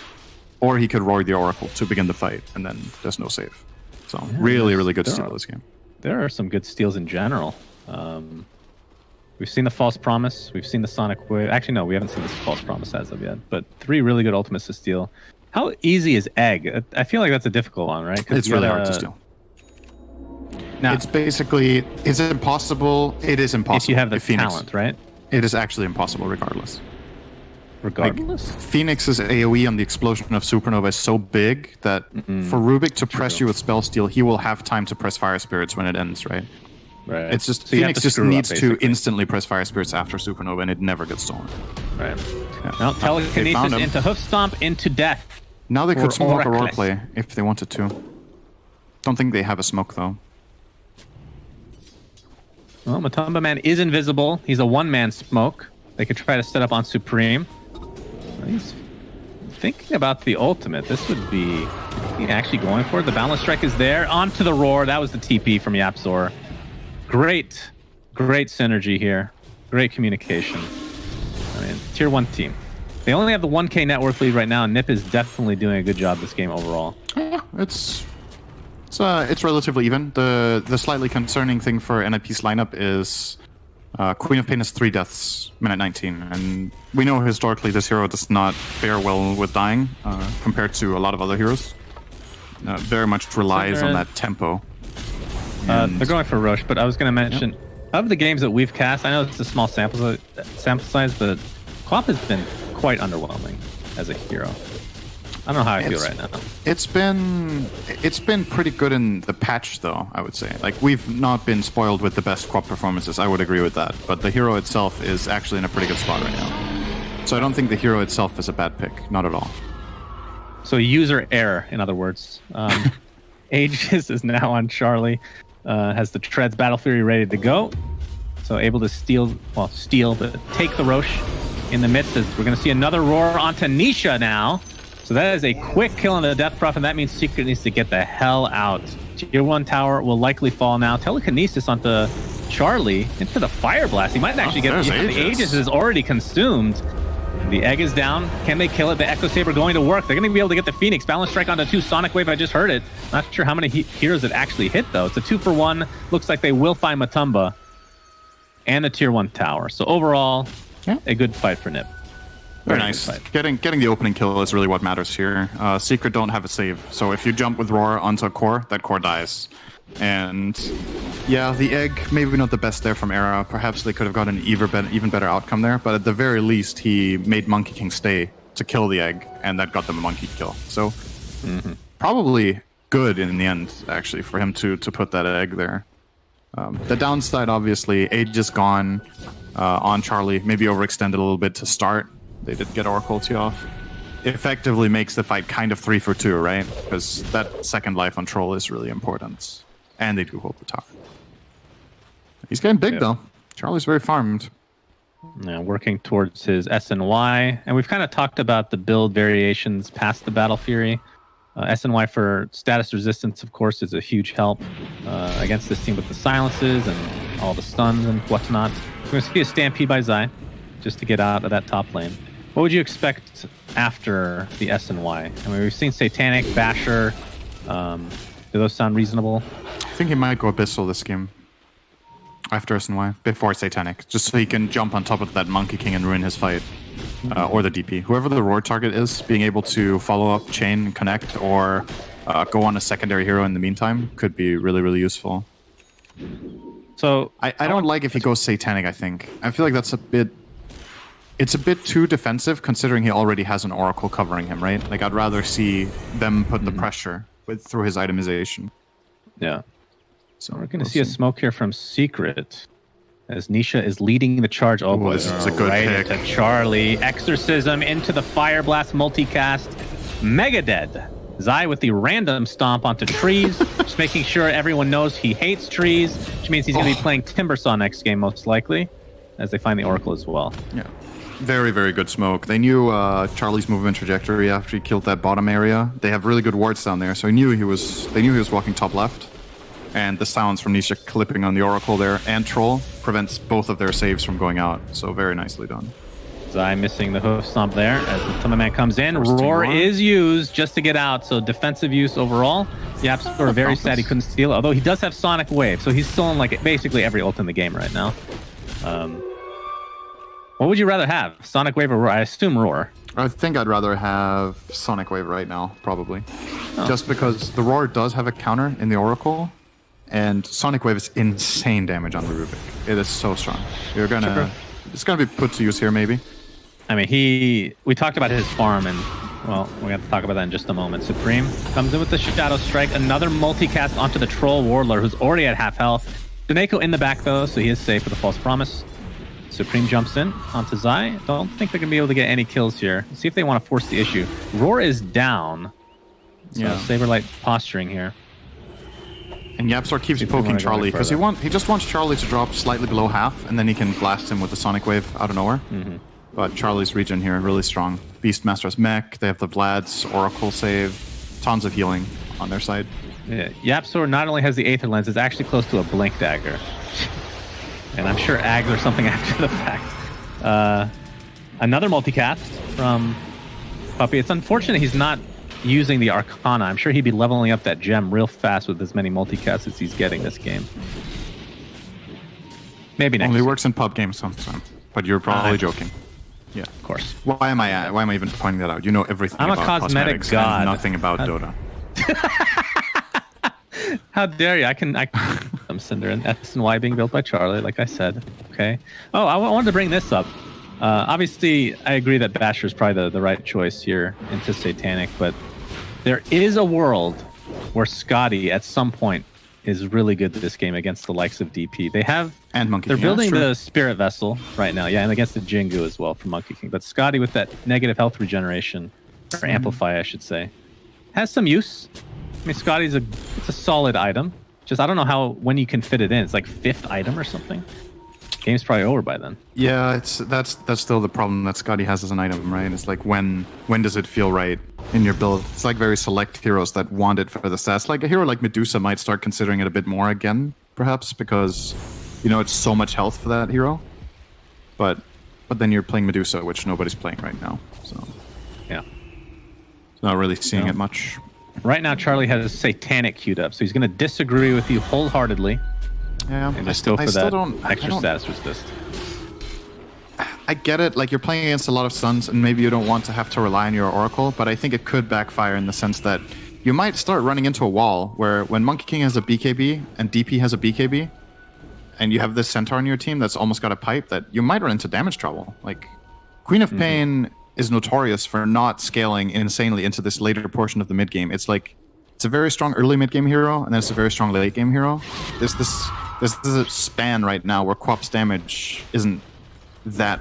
Or he could Roar the Oracle to begin the fight, and then there's no save. So really good steal this game. There are some good steals in general. We've seen the False Promise. We've seen the Sonic Wave. Actually, no, we haven't seen this False Promise as of yet. But 3 really good ultimates to steal. How easy is Egg? I feel like that's a difficult one, right? It's really hard to steal. Now, it's basically, is it impossible? It is impossible. If you have the talent, right? It is actually impossible regardless. Regardless? Like, Phoenix's AoE on the explosion of Supernova is so big that for Rubik to press you with Spell Steal, he will have time to press Fire Spirits when it ends, right? Right. It's just, so Phoenix just needs to instantly press Fire Spirits after Supernova, and it never gets stolen. Right. Yeah. Now, telekinesis into Hoof Stomp into death. Now they could smoke a Roar play if they wanted to. Don't think they have a smoke, though. Well, Matumba Man is invisible. He's a one-man smoke. They could try to set up on Supreme. He's thinking about the ultimate. This would be actually going for it. The Boundless Strike is there. Onto the Roar. That was the TP from Yapzor. Great synergy here. Great communication. I mean, tier 1 team. They only have the 1K network lead right now, and NiP is definitely doing a good job this game overall. Yeah, it's relatively even. The slightly concerning thing for NiP's lineup is Queen of Pain has 3 deaths, minute 19, and we know historically this hero does not fare well with dying compared to a lot of other heroes. Very much relies on that tempo. They're going for Roche, but I was going to mention, of the games that we've cast, I know it's a small sample size, but Quap has been quite underwhelming as a hero. I don't know how I feel right now. It's been pretty good in the patch, though, I would say. Like, we've not been spoiled with the best Quap performances. I would agree with that. But the hero itself is actually in a pretty good spot right now. So I don't think the hero itself is a bad pick. Not at all. So user error, in other words. Aegis is now on Charlie. Has the Treads Battle Fury ready to go. So able to steal, but take the Roche in the midst. We're going to see another Roar onto Nisha now. So that is a quick kill on the Death Prof, and that means Secret needs to get the hell out. Tier 1 tower will likely fall now. Telekinesis onto Charlie into the Fire Blast. He might actually get the Aegis is already consumed. The Egg is down. Can they kill it? The Echo Saber going to work. They're going to be able to get the Phoenix. Balance Strike onto 2. Sonic Wave, I just heard it. Not sure how many heroes it actually hit, though. It's a 2-for-1. Looks like they will find Matumba and the Tier 1 tower. So overall, a good fight for NiP. Very nice. Getting the opening kill is really what matters here. Secret don't have a save, so if you jump with Roar onto a core, that core dies. And yeah, the Egg, maybe not the best there from Era. Perhaps they could have got an even better outcome there, but at the very least, he made Monkey King stay to kill the Egg, and that got them a monkey kill. So probably good in the end, actually, for him to put that Egg there. The downside, obviously, Aegis gone on Charlie, maybe overextended a little bit to start. They did get Oracle Ulti off. Effectively makes the fight kind of 3-for-2, right? Because that second life on Troll is really important. And they do hold the tower. He's getting big, though. Charlie's very farmed. Yeah, working towards his SNY. And we've kind of talked about the build variations past the Battle Fury. SNY for status resistance, of course, is a huge help against this team with the silences and all the stuns and whatnot. We're going to see a Stampede by Zai just to get out of that top lane. What would you expect after the SNY? I mean, we've seen Satanic, Basher. Do those sound reasonable? I think he might go Abyssal this game. After SNY, before Satanic, just so he can jump on top of that Monkey King and ruin his fight. Or the DP. Whoever the Roar target is, being able to follow up, chain, connect, or go on a secondary hero in the meantime could be really, really useful. So I don't like if he goes Satanic, I think. I feel like that's a bit... It's a bit too defensive, considering he already has an Oracle covering him, right? Like, I'd rather see them put the pressure through his itemization. Yeah. So We're going to see a smoke here from Secret. As Nisha is leading the charge. Oh, boy, this is a good right pick. into Charlie. Exorcism into the Fire Blast multicast. Mega dead. Zai with the random stomp onto trees. Just making sure everyone knows he hates trees, which means he's going to be playing Timbersaw next game, most likely, as they find the Oracle as well. Yeah. Very, very good smoke. They knew Charlie's movement trajectory after he killed that bottom area. They have really good wards down there, so they knew he was walking top left. And the sounds from Nisha clipping on the Oracle there and Troll prevents both of their saves from going out. So very nicely done. Zai missing the hoof stomp there as the Thunderman comes in. Roar is used just to get out, so defensive use overall. Yaps are very sad he couldn't steal, although he does have Sonic Wave, so he's still in like basically every ult in the game right now. What would you rather have, Sonic Wave or Roar? I assume Roar. I think I'd rather have Sonic Wave right now, probably. Just because the Roar does have a counter in the Oracle. And Sonic Wave is insane damage on the Rubik. It is so strong. It's gonna be put to use here, maybe. I mean, we talked about his farm, and well, we're gonna talk about that in just a moment. Supreme comes in with the Shadow Strike, another multicast onto the Troll Warlord, who's already at half health. Duneko in the back though, so he is safe with a False Promise. Supreme jumps in onto Zai. Don't think they're gonna be able to get any kills here. Let's see if they want to force the issue. Roar is down. So Saberlight posturing here. And Yapstar keeps poking Charlie because he just wants Charlie to drop slightly below half, and then he can blast him with the Sonic Wave out of nowhere. But Charlie's regen here really strong. Beastmaster's mech. They have the Vlad's Oracle save. Tons of healing on their side. Yeah, Yapsor not only has the Aether Lens, it's actually close to a Blink Dagger. And I'm sure Ags or something after the fact. Another multicast from Puppy. It's unfortunate he's not using the Arcana. I'm sure he'd be leveling up that gem real fast with as many multicasts as he's getting this game. Maybe next. Only works in pub games sometimes. But you're probably joking. Yeah, of course. Why am I even pointing that out? You know everything I'm about a cosmetic god. And nothing about Dota. How dare you? I'm Cinder and SNY being built by Charlie, like I said. Okay. Oh, I wanted to bring this up. Obviously, I agree that Basher is probably the right choice here into Satanic, but there is a world where Scotty at some point is really good at this game against the likes of DP. They're building the Spirit Vessel right now, and against the Jingu as well from Monkey King. But Scotty with that negative health regeneration, or Amplify, I should say, has some use. I mean, Scotty's it's a solid item. Just I don't know when you can fit it in. It's like 5th item or something. Game's probably over by then. Yeah, that's still the problem that Scotty has as an item, right? It's like when does it feel right in your build? It's like very select heroes that want it for the stats. Like a hero like Medusa might start considering it a bit more again, perhaps, because it's so much health for that hero. But then you're playing Medusa, which nobody's playing right now. So yeah, not really seeing it much. Right now, Charlie has Satanic queued up, so he's going to disagree with you wholeheartedly. Yeah, and just go for that extra status resist. I get it. Like, you're playing against a lot of Suns, and maybe you don't want to have to rely on your Oracle, but I think it could backfire in the sense that you might start running into a wall where when Monkey King has a BKB and DP has a BKB, and you have this Centaur in your team that's almost got a pipe, that you might run into damage trouble. Like, Queen of Pain is notorious for not scaling insanely into this later portion of the mid-game. It's like, it's a very strong early mid-game hero, and then it's a very strong late-game hero. There's a span right now where Quap's damage isn't that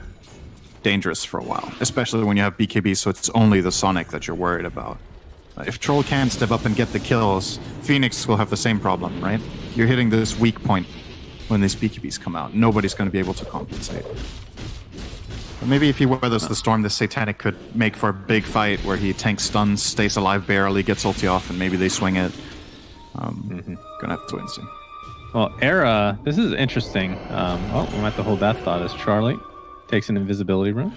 dangerous for a while, especially when you have BKB, so it's only the Sonic that you're worried about. If Troll can step up and get the kills, Phoenix will have the same problem, right? You're hitting this weak point when these BKBs come out. Nobody's going to be able to compensate. But maybe if he weathers the storm, this Satanic could make for a big fight where he tanks stuns, stays alive barely, gets ulti off, and maybe they swing it. Gonna have to wait and see. Well, Era, this is interesting. We might have to hold that thought as Charlie takes an invisibility rune.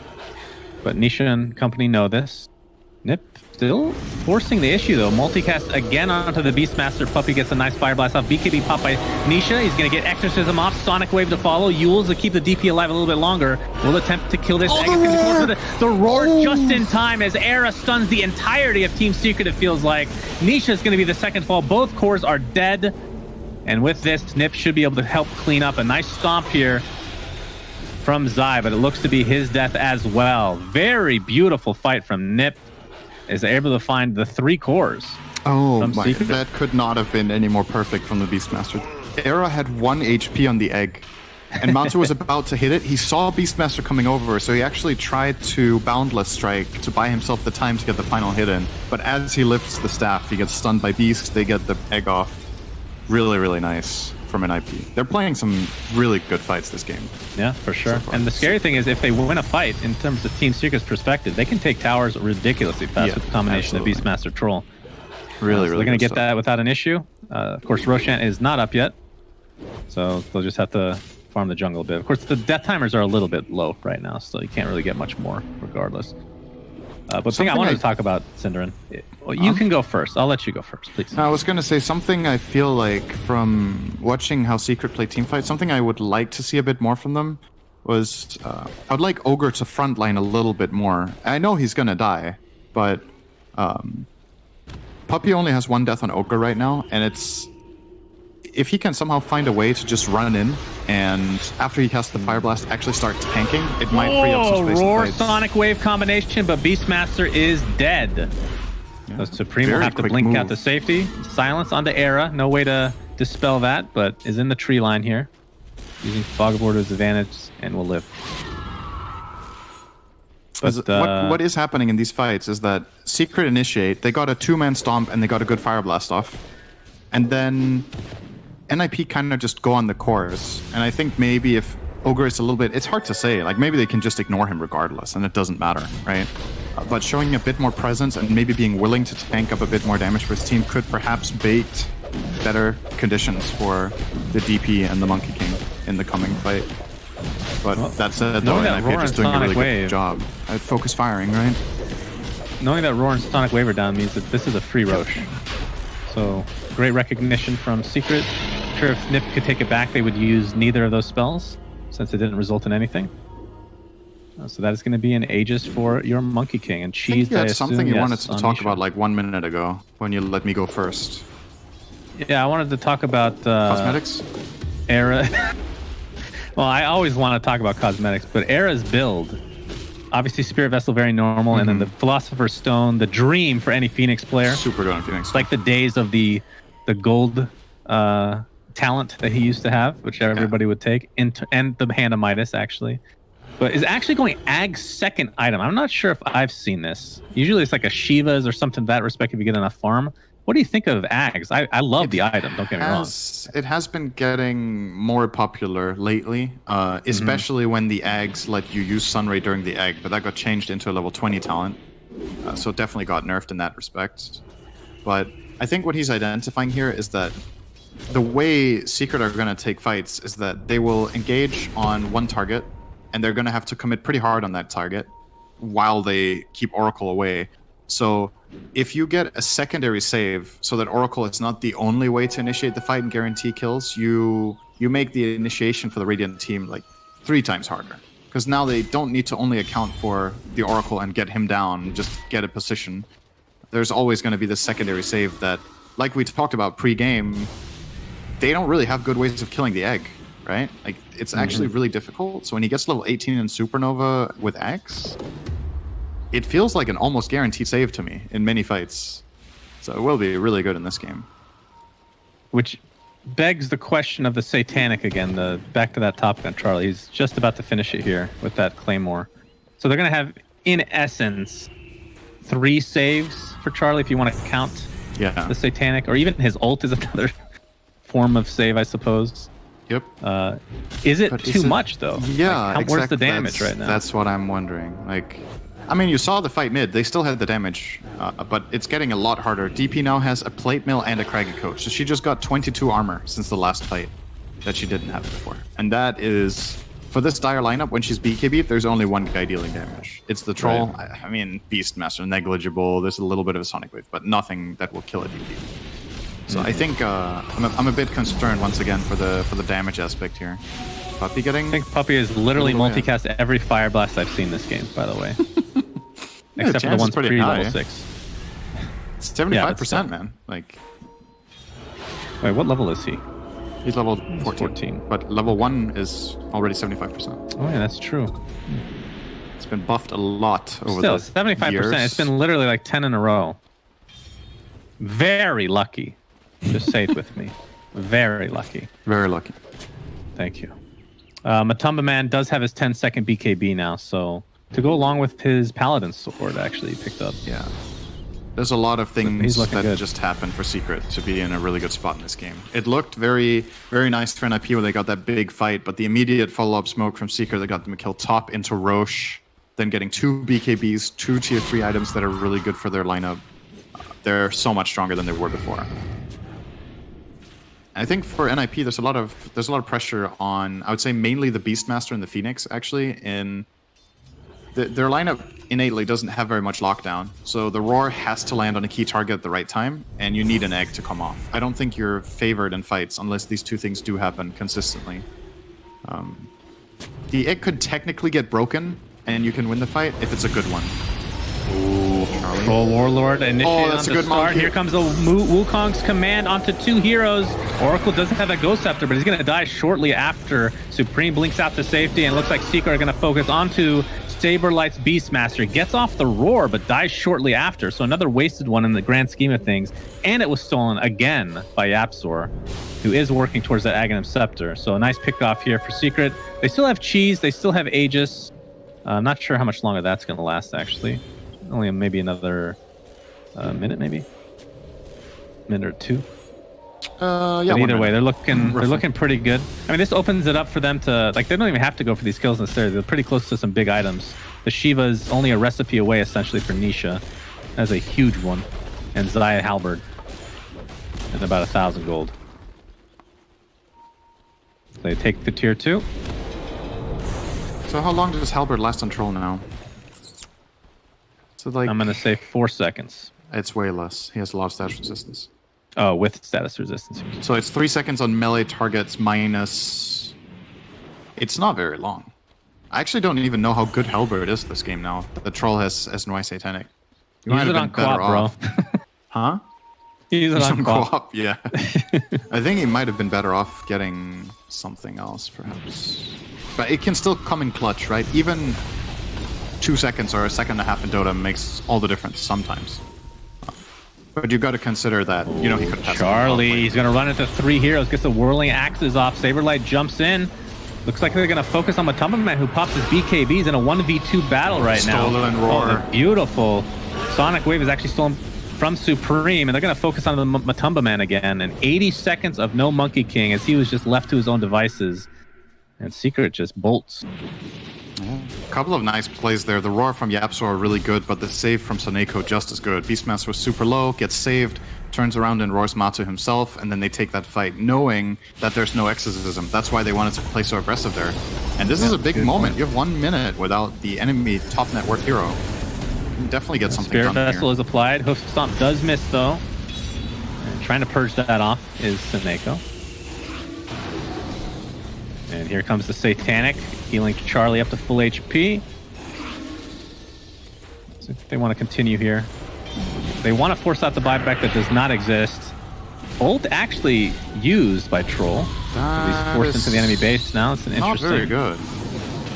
But Nisha and company know this. NiP still forcing the issue though. Multicast again onto the Beastmaster. Puppey gets a nice Fire Blast off. BKB popped by Nisha. He's going to get Exorcism off. Sonic Wave to follow. Yules to keep the DP alive a little bit longer. Will attempt to kill this. The roar just in time as Era stuns the entirety of Team Secret, it feels like. Nisha's going to be the second fall. Both cores are dead. And with this, NiP should be able to help clean up. A nice stomp here from Zai, but it looks to be his death as well. Very beautiful fight from NiP. Is able to find the 3 cores. Oh my, that could not have been any more perfect from the Beastmaster. Era had 1 HP on the egg, and Mantu was about to hit it. He saw Beastmaster coming over, so he actually tried to Boundless Strike to buy himself the time to get the final hit in. But as he lifts the staff, he gets stunned by Beast, they get the egg off. Really, really nice from an NiP. They're playing some really good fights this game. Yeah, for sure. And the scary thing is if they win a fight, in terms of Team Secret's perspective, they can take towers ridiculously fast with the combination of Beastmaster Troll. Really, so they're going to get that without an issue. Of course, Roshan is not up yet, so they'll just have to farm the jungle a bit. Of course, the death timers are a little bit low right now, so you can't really get much more regardless. But the thing I wanted to talk about, Cinderin, you can go first. I'll let you go first, please. I was going to say something I feel like from watching how Secret play team fights, something I would like to see a bit more from them was I'd like Ogre to frontline a little bit more. I know he's going to die, but Puppey only has 1 death on Ogre right now, and it's... If he can somehow find a way to just run in and after he casts the Fire Blast actually start tanking, it might free up some space. Roar Sonic Wave combination, but Beastmaster is dead. Yeah. So Supreme will have to blink out to safety. Silence onto Era. No way to dispel that, but is in the tree line here. Using Fog of War to his advantage and will live. But, what is happening in these fights is that Secret initiate, they got a 2-man stomp and they got a good Fire Blast off. And then NiP kind of just go on the course, and I think maybe if Ogre is a little bit, it's hard to say, like maybe they can just ignore him regardless, and it doesn't matter, right? But showing a bit more presence and maybe being willing to tank up a bit more damage for his team could perhaps bait better conditions for the DP and the Monkey King in the coming fight. But that said, though, NiP are just doing a really good job at focus firing, right? Knowing that Roar and Sonic Wave are down means that this is a free Roche. So great recognition from Secret. I'm sure if NiP could take it back, they would use neither of those spells, since it didn't result in anything. So that is going to be an Aegis for your Monkey King. And Cheese, I think you had something you wanted to talk about like 1 minute ago, when you let me go first. Yeah, I wanted to talk about... cosmetics? Era. Well, I always want to talk about cosmetics, but Era's build, obviously Spirit Vessel very normal, and then the Philosopher's Stone, the dream for any Phoenix player. Super good on Phoenix. It's like the days of the gold talent that he used to have, which everybody would take, and the Hand of Midas, actually. But is actually going Ag's second item. I'm not sure if I've seen this. Usually it's like a Shiva's or something to that respect if you get enough farm. What do you think of Ags? I love the item, don't get me wrong. It has been getting more popular lately, especially when the Ags let you use Sunray during the egg, but that got changed into a level 20 talent. So it definitely got nerfed in that respect. But I think what he's identifying here is that the way Secret are going to take fights is that they will engage on one target, and they're going to have to commit pretty hard on that target while they keep Oracle away. So if you get a secondary save so that Oracle is not the only way to initiate the fight and guarantee kills, you make the initiation for the Radiant team like 3 times harder. Because now they don't need to only account for the Oracle and get him down and just get a position. There's always going to be this secondary save that, like we talked about pre-game, they don't really have good ways of killing the egg, right? Like, it's actually really difficult. So when he gets level 18 in Supernova with X, it feels like an almost guaranteed save to me in many fights. So it will be really good in this game. Which begs the question of the Satanic again, back to that Top Gun, Charlie. He's just about to finish it here with that Claymore. So they're going to have, in essence, 3 saves for Charlie if you want to count the Satanic, or even his ult is another form of save, I suppose. Yep. Is it too much, though? Yeah, like, where's the damage right now? That's what I'm wondering. Like, I mean, you saw the fight mid. They still had the damage, but it's getting a lot harder. DP now has a plate mill and a Craggy Coach, so she just got 22 armor since the last fight that she didn't have before. And that is For this dire lineup, when she's BKB, there's only one guy dealing damage. It's the troll. Right. I mean, Beastmaster, negligible. There's a little bit of a Sonic Wave, but nothing that will kill a DD. So I think I'm a bit concerned once again for the damage aspect here. Puppy getting. I think Puppy has literally Oh, yeah. multicast every Fire Blast I've seen this game, by the way. Yeah, Except for the chance is ones pretty pre-level high. 6. 75%, man. Like, Wait, what level is he? he's level 14. 14. But level 1 is already 75%. Oh yeah, that's true. It's been buffed a lot over Still, the 75%. years. It's been literally like 10 in a row. Very lucky. Just say it with me. Very lucky. Very lucky. Thank you. Matumba Man does have his 10-second BKB now, so to go along with his Paladin Sword, actually picked up. Yeah. There's a lot of He's things looking that good. just happened for Secret to be in a really good spot in this game. It looked very, very nice for NiP where they got that big fight, but the immediate follow-up smoke from Secret that got them a kill top into Roche, then getting 2 BKBs, 2 tier 3 items that are really good for their lineup. They're so much stronger than they were before. I think for NiP, there's a lot of pressure on, I would say mainly the Beastmaster and the Phoenix actually. In their lineup innately doesn't have very much lockdown, so the Roar has to land on a key target at the right time, and you need an egg to come off. I don't think you're favored in fights unless these two things do happen consistently. The egg could technically get broken, and you can win the fight if it's a good one. Troll Warlord initiated that's on a the good start. monkey. Here comes a Wukong's command onto 2 heroes. Oracle doesn't have that Ghost Scepter, but he's going to die shortly after. Supreme blinks out to safety, and looks like Secret are going to focus onto Saberlight's Beastmaster. Gets off the Roar, but dies shortly after. So another wasted one in the grand scheme of things. And it was stolen again by Yapzor, who is working towards that Aghanim Scepter. So a nice pick-off here for Secret. They still have Cheese. They still have Aegis. I'm not sure how much longer that's going to last, actually. Only maybe another minute, maybe? Minute or 2. Yeah. But 1 either way, minute. they're looking pretty good. I mean, this opens it up for them to, like, they don't even have to go for these kills necessarily. They're pretty close to some big items. The Shiva is only a recipe away, essentially, for Nisha. That's a huge one. And Zaya Halberd. And about 1,000 gold. They take the tier 2. So how long does Halberd last on Troll now? So like, I'm going to say 4 seconds. it's way less. He has a lot of status resistance. Oh, with status resistance. So it's 3 seconds on melee targets minus... It's not very long. I actually don't even know how good Halberd is this game now. The Troll has NY Satanic. You Use it on co-op, bro. Huh? Use it on co-op. Co-op, yeah. I think he might have been better off getting something else, perhaps. But it can still come in clutch, right? Even 2 seconds or a second and a half in Dota makes all the difference sometimes. But you've got to consider that, you know, he could pass. Charlie, he's going to run into 3 heroes, gets the whirling axes off. Saberlight jumps in. Looks like they're going to focus on Matumba Man, who pops his BKBs in a 1v2 battle right now. Stolen Roar. Oh, the beautiful Sonic Wave is actually stolen from Supreme, and they're going to focus on the Matumba Man again. And 80 seconds of no Monkey King as he was just left to his own devices. And Secret just bolts. A couple of nice plays there. The Roar from Yapzor are really good, but the save from Soneko just as good. Beastmaster was super low, gets saved, turns around and roars Matu himself, and then they take that fight knowing that there's no exorcism. That's why they wanted to play so aggressive there. And this is a big moment. You have 1 minute without the enemy top net worth hero. You can definitely get something Spirit done Vessel here. is applied. Hoof Stomp does miss, though. And trying to purge that off is Soneko. And here comes the Satanic, healing Charlie up to full HP. So they want to continue here. They want to force out the buyback that does not exist. Ult actually used by Troll. He's forced into the enemy base now. It's an Not interesting. very good.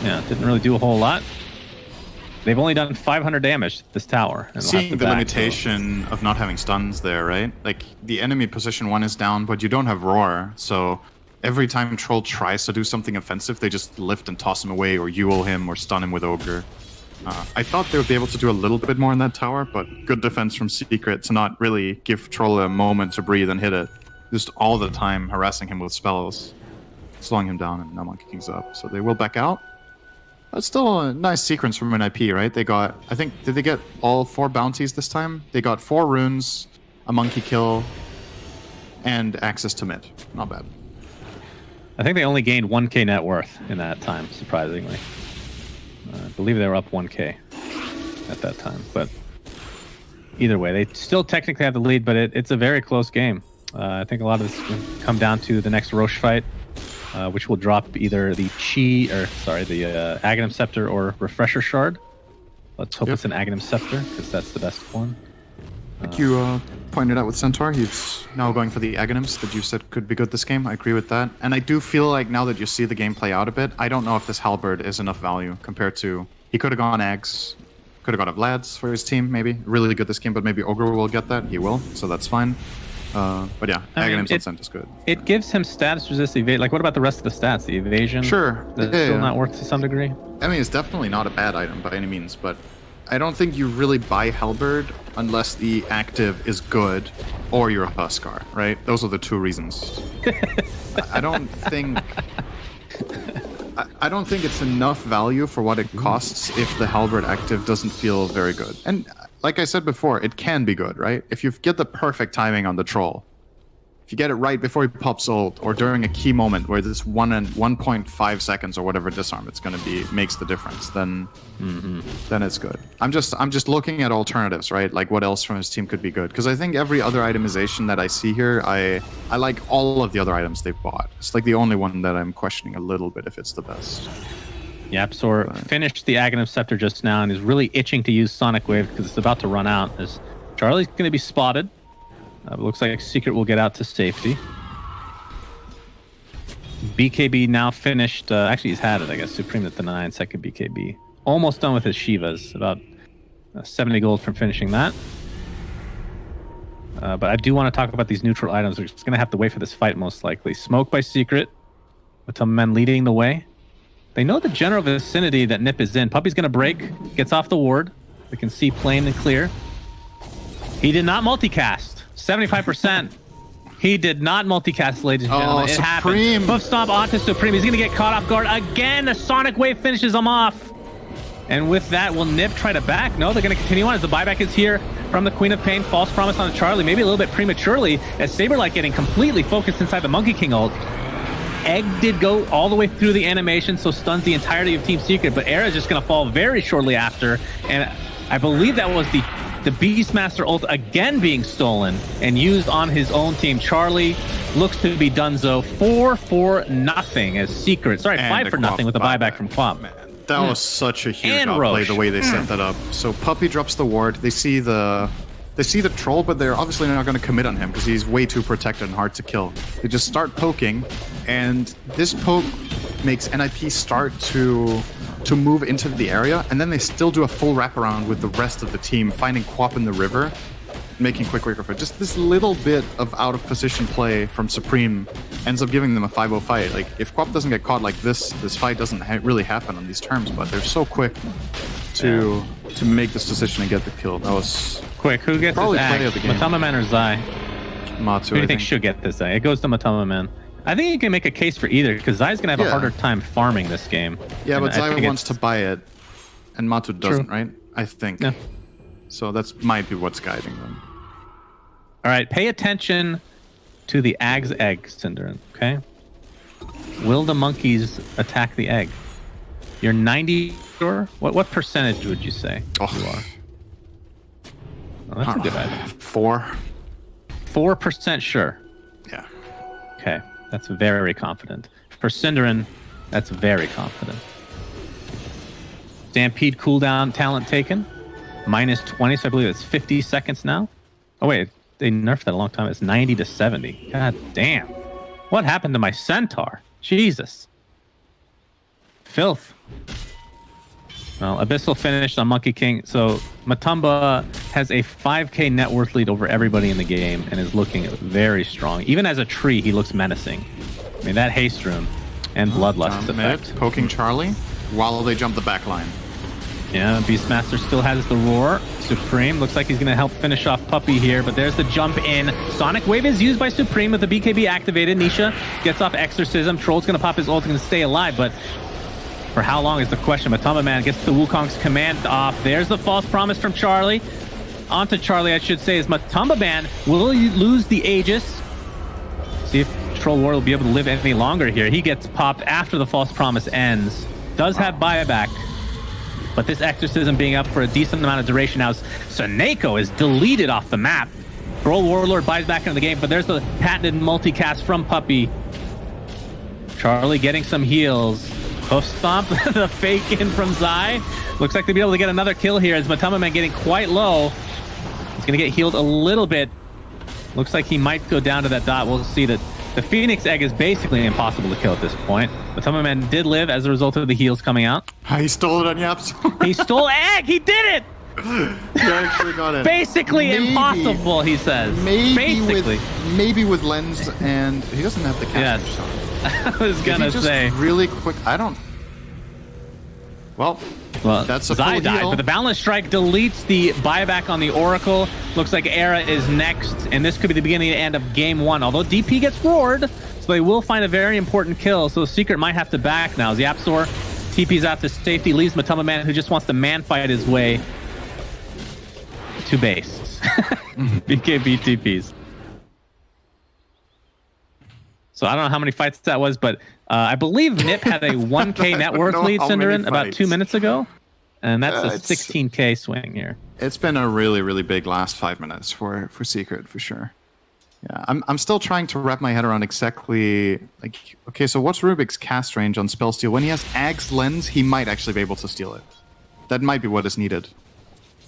Yeah, didn't really do a whole lot. They've only done 500 damage to this tower. And they'll have Seeing to the back, limitation of not having stuns there, right? Like, the enemy position 1 is down, but you don't have Roar, so every time Troll tries to do something offensive, they just lift and toss him away, or Ewell him, or stun him with Ogre. I thought they would be able to do a little bit more in that tower, but good defense from Secret to not really give Troll a moment to breathe and hit it. Just all the time harassing him with spells, slowing him down, and now Monkey King's up. So they will back out. That's still a nice sequence from NiP, right? They got, I think, did they get all 4 bounties this time? They got 4 runes, a monkey kill, and access to mid. Not bad. I think they only gained 1k net worth in that time, surprisingly. I believe they were up 1k at that time. But either way, they still technically have the lead, but it's a very close game. I think a lot of this will come down to the next Roche fight, which will drop either the the Aghanim Scepter or Refresher Shard. Let's hope it's an Aghanim Scepter, because that's the best one. Like you pointed out with Centaur, he's now going for the Aghanims that you said could be good this game. I agree with that. And I do feel like now that you see the game play out a bit, I don't know if this Halberd is enough value compared to... He could have gone Ags, could have gone Vlad's for his team, maybe. Really good this game, but maybe Ogre will get that. He will, so that's fine. But yeah, Aghanims on Cent is good. It gives him status resist evade. Like, what about the rest of the stats? The evasion? Sure. That's still not worth to some degree? I mean, it's definitely not a bad item by any means, but I don't think you really buy Halberd unless the active is good or you're a Huskar, right? Those are the two reasons. I don't think it's enough value for what it costs if the Halberd active doesn't feel very good. And like I said before, it can be good, right? If you get the perfect timing on the troll, if you get it right before he pops ult or during a key moment where this 1.5 seconds or whatever disarm it's going to be makes the difference, then it's good. I'm just looking at alternatives, right? Like what else from his team could be good? Because I think every other itemization that I see here, I like all of the other items they've bought. It's like the only one that I'm questioning a little bit if it's the best. YapzOr finished the Aghanim Scepter just now and is really itching to use Sonic Wave because it's about to run out. As Charlie's going to be spotted. Looks like Secret will get out to safety. BKB now finished. Actually, he's had it, I guess. Supreme at the 9-second BKB. Almost done with his Shivas. About 70 gold from finishing that. But I do want to talk about these neutral items. We're just going to have to wait for this fight, most likely. Smoke by Secret. Matumbaman leading the way. They know the general vicinity that NiP is in. Puppy's going to break. Gets off the ward. We can see plain and clear. He did not multicast. 75%. He did not multicast, ladies and gentlemen. It happened. Hoof stomp onto Supreme. He's going to get caught off guard again. A Sonic Wave finishes him off. And with that, will NiP try to back? No, they're going to continue on as the buyback is here from the Queen of Pain. False promise on Charlie, maybe a little bit prematurely, as Saberlight getting completely focused inside the Monkey King ult. Egg did go all the way through the animation, so stuns the entirety of Team Secret, but Era is just going to fall very shortly after. And I believe that was the Beastmaster ult again being stolen and used on his own team. Charlie looks to be donezo. 4-4-0 as Secret. Sorry, 5-0 with the buyback from Quap. That was such a huge outplay, the way they set that up. So Puppy drops the ward. They see the troll, but they're obviously not going to commit on him because he's way too protected and hard to kill. They just start poking, and this poke makes NiP start to move into the area, and then they still do a full wraparound with the rest of the team, finding Quap in the river, making quick recovery. Just this little bit of out of position play from Supreme ends up giving them a 5-0 fight. Like, if Quap doesn't get caught like this fight doesn't really happen on these terms, but they're so quick to make this decision and get the kill. That was quick. Who gets this axe? Matumbaman or Zai? Matu, Who do you think should get this Zai? It goes to Matumbaman. I think you can make a case for either, because Zai's going to have a harder time farming this game. Yeah, but Zai wants to buy it, and Matu doesn't, right? I think. Yeah. So that might be what's guiding them. All right, pay attention to the Ag's egg, Cinderin, okay? Will the monkeys attack the egg? You're 90 sure? What percentage would you say you are? Well, that's a good item. 4% sure. Yeah. Okay. That's very confident. For Cinderin, that's very confident. Stampede cooldown talent taken. -20, so I believe it's 50 seconds now. Oh, wait. They nerfed that a long time. It's 90 to 70. God damn. What happened to my Centaur? Jesus. Filth. Well, Abyssal finished on Monkey King. So Matumba has a 5k net worth lead over everybody in the game and is looking very strong. Even as a tree, he looks menacing. I mean, that haste rune and bloodlust effect. Poking Charlie while they jump the back line. Yeah, Beastmaster still has the roar. Supreme looks like he's going to help finish off Puppy here, but there's the jump in. Sonic Wave is used by Supreme with the BKB activated. Nisha gets off Exorcism. Troll's going to pop his ult and stay alive, but for how long is the question? Matumbaman gets the Wukong's command off. There's the false promise from Charlie. Onto Charlie, I should say, is Matumbaman will lose the Aegis. See if Troll War will be able to live any longer here. He gets popped after the False Promise ends. Does have buyback, but this Exorcism being up for a decent amount of duration now. Soneko is deleted off the map. Troll Warlord buys back into the game, but there's the patented multicast from Puppey. Charlie getting some heals. Hoof Stomp, the fake in from Zai. Looks like they'll be able to get another kill here as Matamaman getting quite low. He's going to get healed a little bit. Looks like he might go down to that dot. We'll see that the Phoenix Egg is basically impossible to kill at this point. Matamaman did live as a result of the heals coming out. He stole it on Yaps. He stole Egg! He did it! He actually got it. Basically Maybe. Impossible, he says. Maybe with Lens, and he doesn't have the catch. Yes. I was gonna say really quick. I don't. Well, that's a Zai full died, heal. but the Balance Strike deletes the buyback on the Oracle. Looks like Era is next, and this could be the beginning and end of game 1. Although DP gets roared, so they will find a very important kill. So Secret might have to back now. Yapsor TP's out to safety, leaves Matamaman, who just wants to man fight his way to base. BKB TPs. So I don't know how many fights that was, but I believe NiP had a 1K net worth lead, Cinderin, about 2 minutes ago. And that's a 16K swing here. It's been a really, really big last 5 minutes for Secret, for sure. Yeah, I'm still trying to wrap my head around exactly, like, okay, so what's Rubik's cast range on Spell Steal? When he has Ag's Lens, he might actually be able to steal it. That might be what is needed.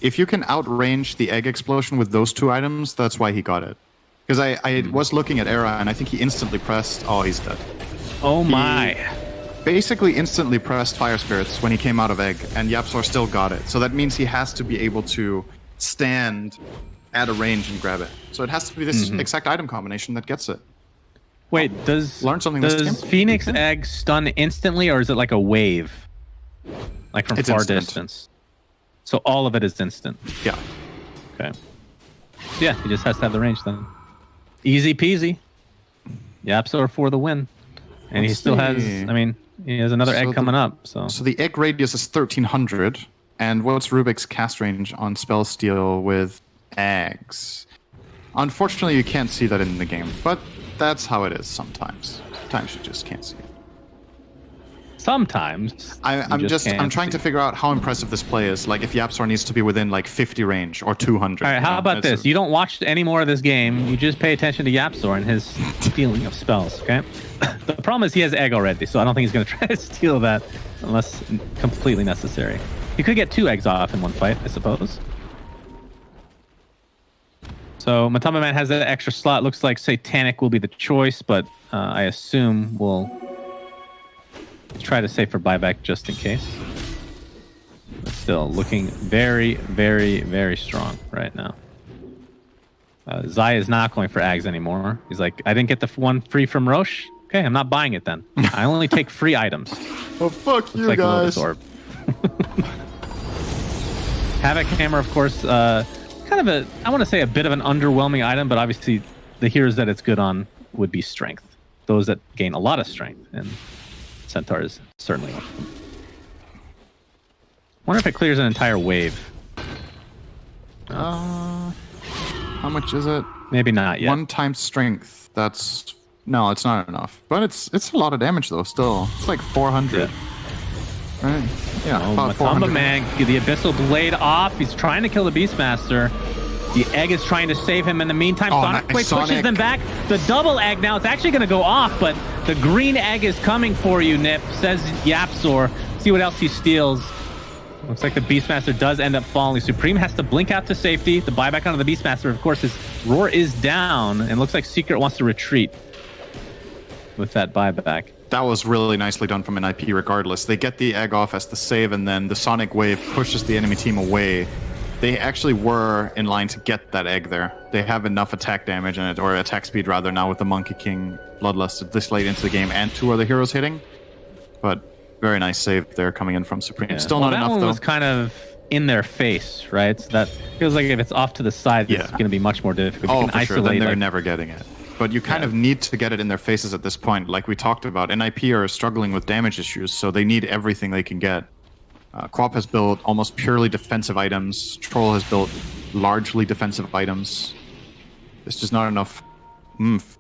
If you can outrange the Egg Explosion with those 2 items, that's why he got it. Because I was looking at Era, and I think he instantly pressed... Oh, he's dead. Oh my. He basically instantly pressed Fire Spirits when he came out of Egg, and Yapsor still got it. So that means he has to be able to stand at a range and grab it. So it has to be this exact item combination that gets it. Wait, does Learn something this game? Phoenix Egg stun instantly, or is it like a wave? Like from far distance? So all of it is instant? Yeah. Okay. Yeah, he just has to have the range then. Easy peasy. Yapsor for the win. And he still has, I mean, he has another egg coming up. So the egg radius is 1300. And what's Rubik's cast range on Spell Steal with eggs? Unfortunately, you can't see that in the game, but that's how it is sometimes. Sometimes you just can't see it. Sometimes. I'm trying to figure out how impressive this play is. Like if Yapsor needs to be within like 50 range or 200. All right, how about this? You don't watch any more of this game. You just pay attention to Yapsor and his stealing of spells, okay? The problem is he has egg already, so I don't think he's going to try to steal that unless completely necessary. He could get 2 eggs off in one fight, I suppose. So Matamaman has that extra slot. Looks like Satanic will be the choice, but I assume we'll try to save for buyback just in case. But still looking very, very, very strong right now. Zai is not going for Ags anymore. He's like, I didn't get the one free from Roche. Okay, I'm not buying it then. I only take free items. Oh, fuck Looks you like guys. Havoc Hammer, of course, kind of a, I want to say a bit of an underwhelming item, but obviously the heroes that it's good on would be strength. Those that gain a lot of strength, and Centaur is certainly one of them. Wonder if it clears an entire wave. How much is it? Maybe not yet. 1 times strength. That's no, it's not enough. But it's a lot of damage though. Still, it's like 400. Yeah. Right? Yeah, about Matamba 400. Man, the Abyssal Blade off. He's trying to kill the Beastmaster. The egg is trying to save him in the meantime. Sonic nice. pushes them back. The double egg now, it's actually going to go off, but the green egg is coming for you, NiP, says Yapsor. See what else he steals. Looks like the Beastmaster does end up falling. Supreme has to blink out to safety. The buyback onto the Beastmaster, of course, his roar is down, and looks like Secret wants to retreat with that buyback. That was really nicely done from NiP regardless. They get the egg off as the save, and then the Sonic Wave pushes the enemy team away. They actually were in line to get that egg there. They have enough attack damage in it, or attack speed rather, now with the Monkey King Bloodlust this late into the game and 2 other heroes hitting. But very nice save there coming in from Supreme. Yeah. Still not enough, that one though. was kind of in their face, right? So that feels like if it's off to the side, it's going to be much more difficult. You Oh, can for sure. isolate, Then they're never getting it. But you kind of need to get it in their faces at this point. Like we talked about, NiP are struggling with damage issues, so they need everything they can get. Quap has built almost purely defensive items. Troll has built largely defensive items. There's just not enough oomph.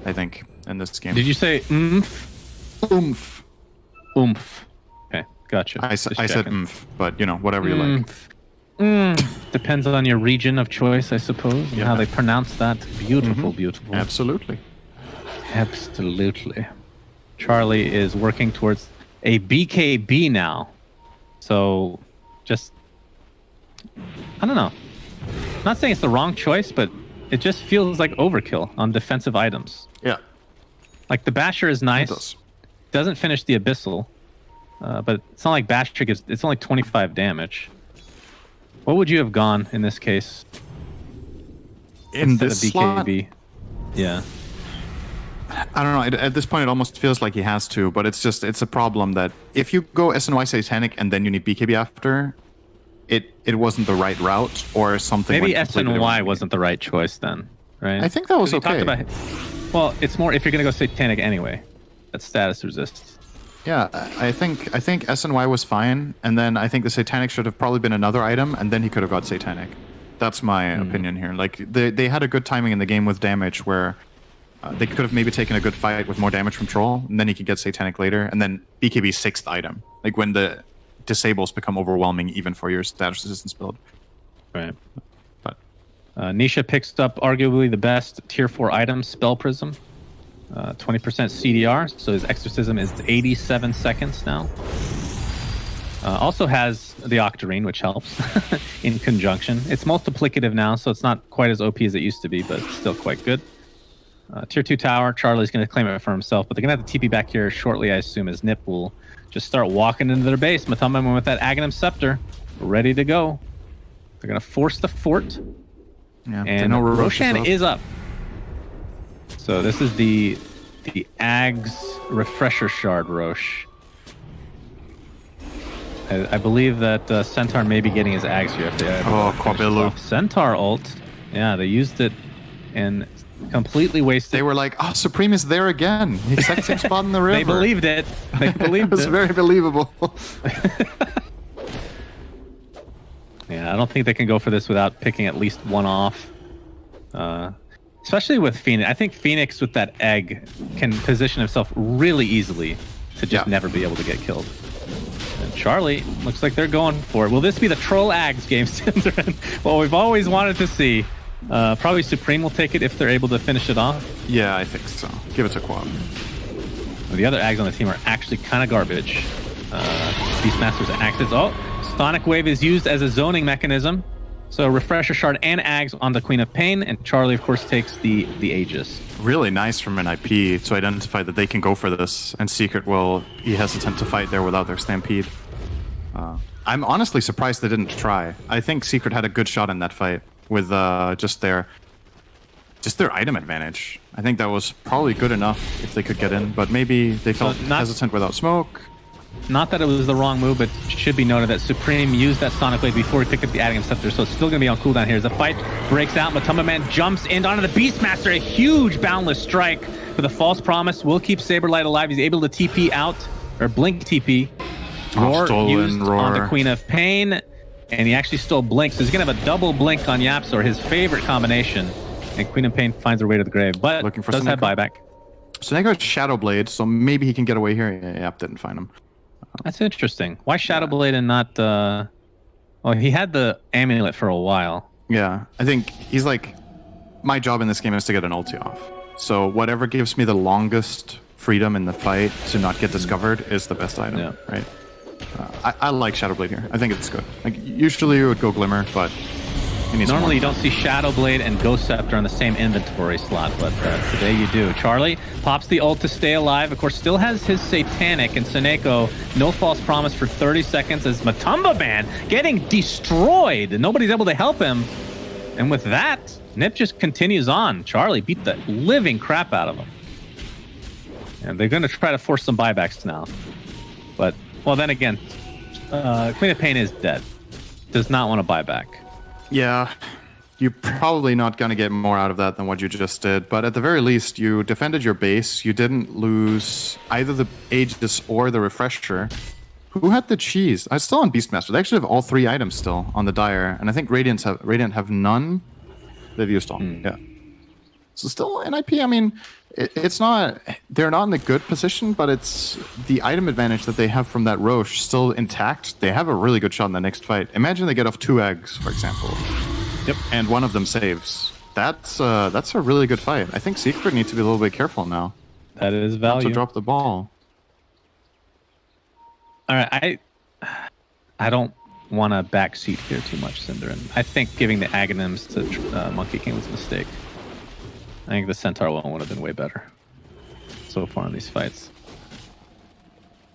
I think, in this game. Did you say oomph? Oomph. Oomph. Okay, gotcha. I Just said checking. oomph, but, you know, whatever you like. Depends on your region of choice, I suppose, and how they pronounce that. Beautiful, beautiful. Absolutely. Absolutely. Charlie is working towards a BKB now. So, just... I don't know. Not saying it's the wrong choice, but it just feels like overkill on defensive items. Yeah. Like, the Basher is nice. It does. Doesn't finish the Abyssal. But it's not like Basher gives... It's only 25 damage. What would you have gone in this case? In Instead this of slot, BKB? Yeah. I don't know. At this point, it almost feels like he has to, but it's a problem that if you go SNY Satanic and then you need BKB after, it wasn't the right route or something. Maybe went completely SNY wrong. wasn't the right choice then, right? I think that was 'Cause he okay. talked about, well, it's more if you're going to go Satanic anyway. That's status resists. Yeah, I think SNY was fine, and then I think the Satanic should have probably been another item, and then he could have got Satanic. That's my opinion here. Like they had a good timing in the game with damage where they could have maybe taken a good fight with more damage from Troll, and then he could get Satanic later, and then BKB 6th item. Like when the disables become overwhelming even for your status resistance build. Right. But Nisha picks up arguably the best tier 4 item, Spell Prism. 20% CDR, so his exorcism is 87 seconds now. Also has the Octarine, which helps in conjunction. It's multiplicative now, so it's not quite as OP as it used to be, but still quite good. Tier 2 tower, Charlie's going to claim it for himself, but they're going to have to TP back here shortly, I assume, as NiP will just start walking into their base. Matamba with that Aghanim Scepter, ready to go. They're going to force the fort, yeah, and Roshan is up. So this is the Ag's Refresher Shard Rosh. I believe that Centaur may be getting his Ags here. If they Quabilu. Centaur ult. Yeah, they used it and completely wasted. They were like, "Oh, Supreme is there again. The exact same spot in the river." They believed it. They believed it was it. very believable. Yeah, I don't think they can go for this without picking at least one off. Especially with Phoenix. I think Phoenix with that egg can position himself really easily to just never be able to get killed. And Charlie, looks like they're going for it. Will this be the Troll Ags game, Synderen? Well, we've always wanted to see. Probably Supreme will take it if they're able to finish it off. Yeah, I think so. Give it to Quab. The other Ags on the team are actually kind of garbage. Beastmaster's Axes. Oh, Sonic Wave is used as a zoning mechanism. So Refresher Shard and Ags on the Queen of Pain, and Charlie, of course, takes the Aegis. Really nice from NiP to identify that they can go for this, and Secret will be hesitant to fight there without their Stampede. I'm honestly surprised they didn't try. I think Secret had a good shot in that fight with just their item advantage. I think that was probably good enough if they could get in, but maybe they felt hesitant without smoke. Not that it was the wrong move, but should be noted that Supreme used that Sonic Wave before he picked up the Aghanim Scepter, so it's still going to be on cooldown here. As the fight breaks out, Matamba Man jumps in onto the Beastmaster, a huge Boundless Strike with a False Promise. Will keep Saberlight alive. He's able to TP out, or Blink TP. Roar used on the Queen of Pain, and he actually stole Blink, so he's going to have a double Blink on Yapsor, his favorite combination, and Queen of Pain finds her way to the grave, but looking for does Seneko. have buyback. Seneko Shadow Blade, so maybe he can get away here. Yep, didn't find him. That's interesting. Why Shadow Blade and not... Well, he had the amulet for a while. Yeah, I think he's like, my job in this game is to get an ulti off. So whatever gives me the longest freedom in the fight to not get discovered is the best item, right? I like Shadow Blade here. I think it's good. Like usually you would go Glimmer, but normally you don't see Shadow Blade and Ghost Scepter on the same inventory slot, but today you do. Charlie pops the ult to stay alive. Of course, still has his Satanic, and Seneko, no False Promise for 30 seconds as Matamba Man getting destroyed. Nobody's able to help him. And with that, NiP just continues on. Charlie beat the living crap out of him. And they're going to try to force some buybacks now. But, well, then again, Queen of Pain is dead. Does not want to buy back. Yeah, you're probably not going to get more out of that than what you just did. But at the very least, you defended your base. You didn't lose either the Aegis or the Refresher. Who had the cheese? I'm still on Beastmaster. They actually have all 3 items still on the Dire. And I think Radiant have none. They've used all. Yeah. So still NiP, I mean, it's not, they're not in a good position, but it's the item advantage that they have from that Roche still intact. They have a really good shot in the next fight. Imagine they get off 2 eggs, for example. Yep. And one of them saves. That's a really good fight. I think Secret needs to be a little bit careful now. That is Not value. to drop the ball. All right, I don't want to backseat here too much, Cinder. And I think giving the Aghanims to Monkey King was a mistake. I think the Centaur one would have been way better so far in these fights.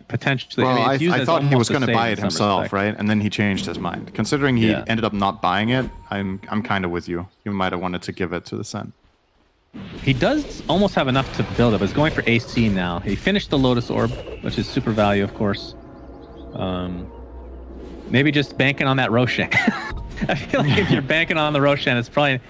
Potentially. Well, I, mean, I thought he was going to buy it in some himself, respect. right? And then he changed his mind. Considering he Yeah. ended up not buying it, I'm kind of with you. You might have wanted to give it to the Sen. He does almost have enough to build up. He's going for AC now. He finished the Lotus Orb, which is super value, of course. Maybe just banking on that Roshan. I feel like if you're banking on the Roshan, it's probably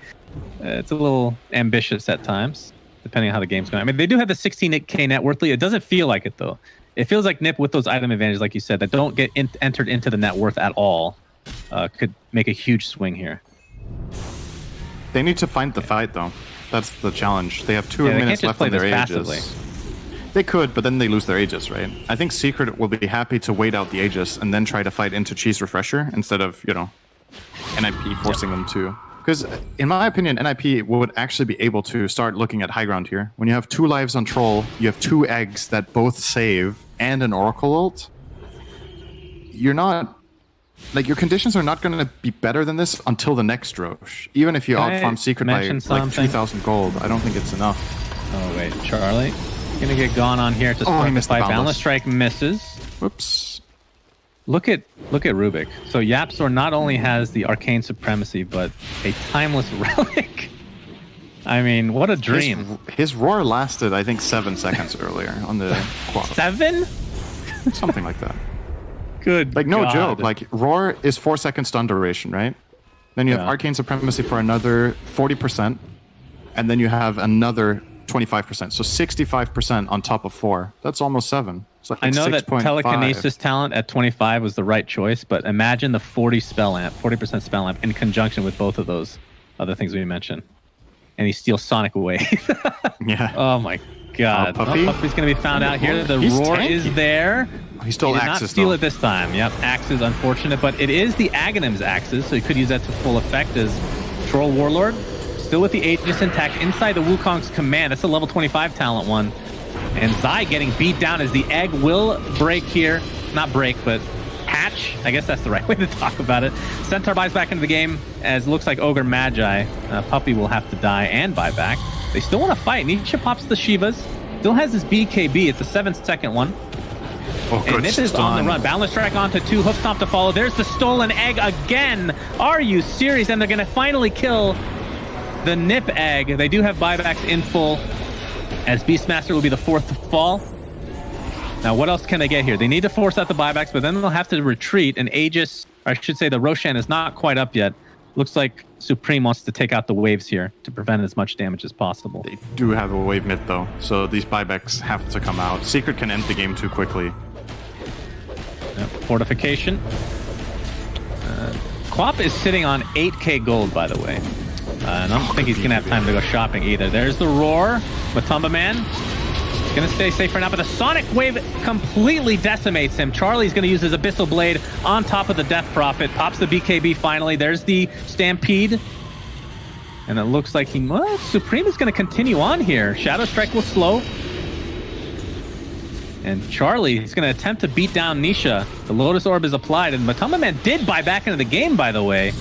it's a little ambitious at times, depending on how the game's going. I mean, they do have the 16k net worth lead. It doesn't feel like it, though. It feels like NiP with those item advantages, like you said, that don't get entered into the net worth at all, could make a huge swing here. They need to find the fight, though. That's the challenge. They have 2 Yeah, they minutes can't just left on play their this Aegis. passively. They could, but then they lose their Aegis, right? I think Secret will be happy to wait out the Aegis and then try to fight into Cheese Refresher instead of, you know, NiP forcing them to. Because, in my opinion, NiP would actually be able to start looking at high ground here. When you have 2 lives on Troll, you have 2 eggs that both save, and an Oracle ult, you're not... Like, your conditions are not going to be better than this until the next Roche. Even if you Can I outfarm Secret by, mention like, something? 3,000 gold, I don't think it's enough. Oh, wait. Charlie gonna get gone on here to start he the missed the fight. boundless. Boundless Strike misses. Whoops. Look at Rubik. So Yapsor not only has the Arcane Supremacy, but a Timeless Relic. I mean, what a dream. His roar lasted, I think, 7 seconds earlier on the quad. 7? Something like that. Good Like, no God. joke. Like, roar is 4 seconds stun duration, right? Then you have Yeah. Arcane Supremacy for another 40%, and then you have another 25%. So 65% on top of 4. That's almost 7. It's like I know that 6.5. telekinesis talent at 25 was the right choice, but imagine the 40% spell amp in conjunction with both of those other things we mentioned. And he steals Sonic Wave. Yeah. Oh my God. Oh, Puppy? Puppy's going to be found out here. The He's roar tanky. is there. He stole He did not Axis, steal though. it this time. Yep, Axes, unfortunate, but it is the Aghanim's Axes, so he could use that to full effect as Troll Warlord. Still with the Aegis intact inside the Wukong's command. That's a level 25 talent one. And Zai getting beat down as the egg will break here. Not break, but hatch. I guess that's the right way to talk about it. Centaur buys back into the game as it looks like Ogre Magi. Puppy will have to die and buy back. They still want to fight. Nisha pops the Shivas. Still has his BKB. It's the 7-second one. Oh, And good this is on the stun. run. Boundless Strike onto 2. Hoof Stomp to follow. There's the stolen egg again. Are you serious? And they're going to finally kill the NiP egg. They do have buybacks in full, as Beastmaster will be the 4th to fall. Now, what else can they get here? They need to force out the buybacks, but then they'll have to retreat. And Aegis, or I should say the Roshan, is not quite up yet. Looks like Supreme wants to take out the waves here to prevent as much damage as possible. They do have a wave mid, though, so these buybacks have to come out. Secret can end the game too quickly. Yep, fortification. Quap is sitting on 8k gold, by the way. And I don't think he's going to have time to go shopping either. There's the roar. Matumba Man. He's going to stay safe for now, but the Sonic Wave completely decimates him. Charlie's going to use his Abyssal Blade on top of the Death Prophet. Pops the BKB finally. There's the Stampede. And it looks like Supreme is going to continue on here. Shadow Strike will slow. And Charlie is going to attempt to beat down Nisha. The Lotus Orb is applied, and Matumba Man did buy back into the game, by the way.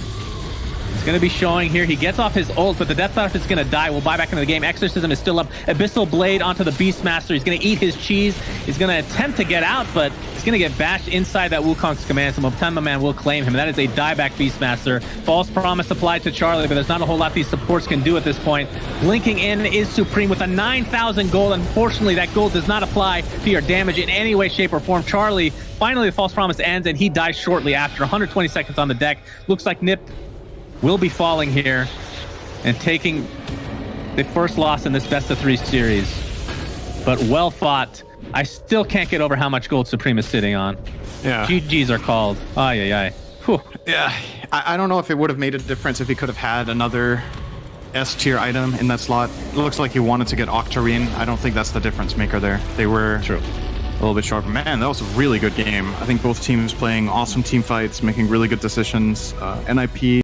He's going to be showing here. He gets off his ult, but the Death Prophet is going to die. We'll buy back into the game. Exorcism is still up. Abyssal Blade onto the Beastmaster. He's going to eat his cheese. He's going to attempt to get out, but he's going to get bashed inside that Wukong's command. So Matumba Man will claim him. That is a dieback Beastmaster. False Promise applied to Charlie, but there's not a whole lot these supports can do at this point. Blinking in is Supreme with a 9,000 gold. Unfortunately, that gold does not apply to your damage in any way, shape, or form. Charlie, finally the False Promise ends, and he dies shortly after. 120 seconds on the deck. Looks like NiP will be falling here and taking the first loss in this best-of-3 series. But well fought. I still can't get over how much gold Supreme is sitting on. Yeah. GGs are called. Ay, ay, ay. Whew. Yeah, I don't know if it would have made a difference if he could have had another S tier item in that slot. It looks like he wanted to get Octarine. I don't think that's the difference maker there. They were True. a little bit short. Man, that was a really good game. I think both teams playing awesome team fights, making really good decisions. NiP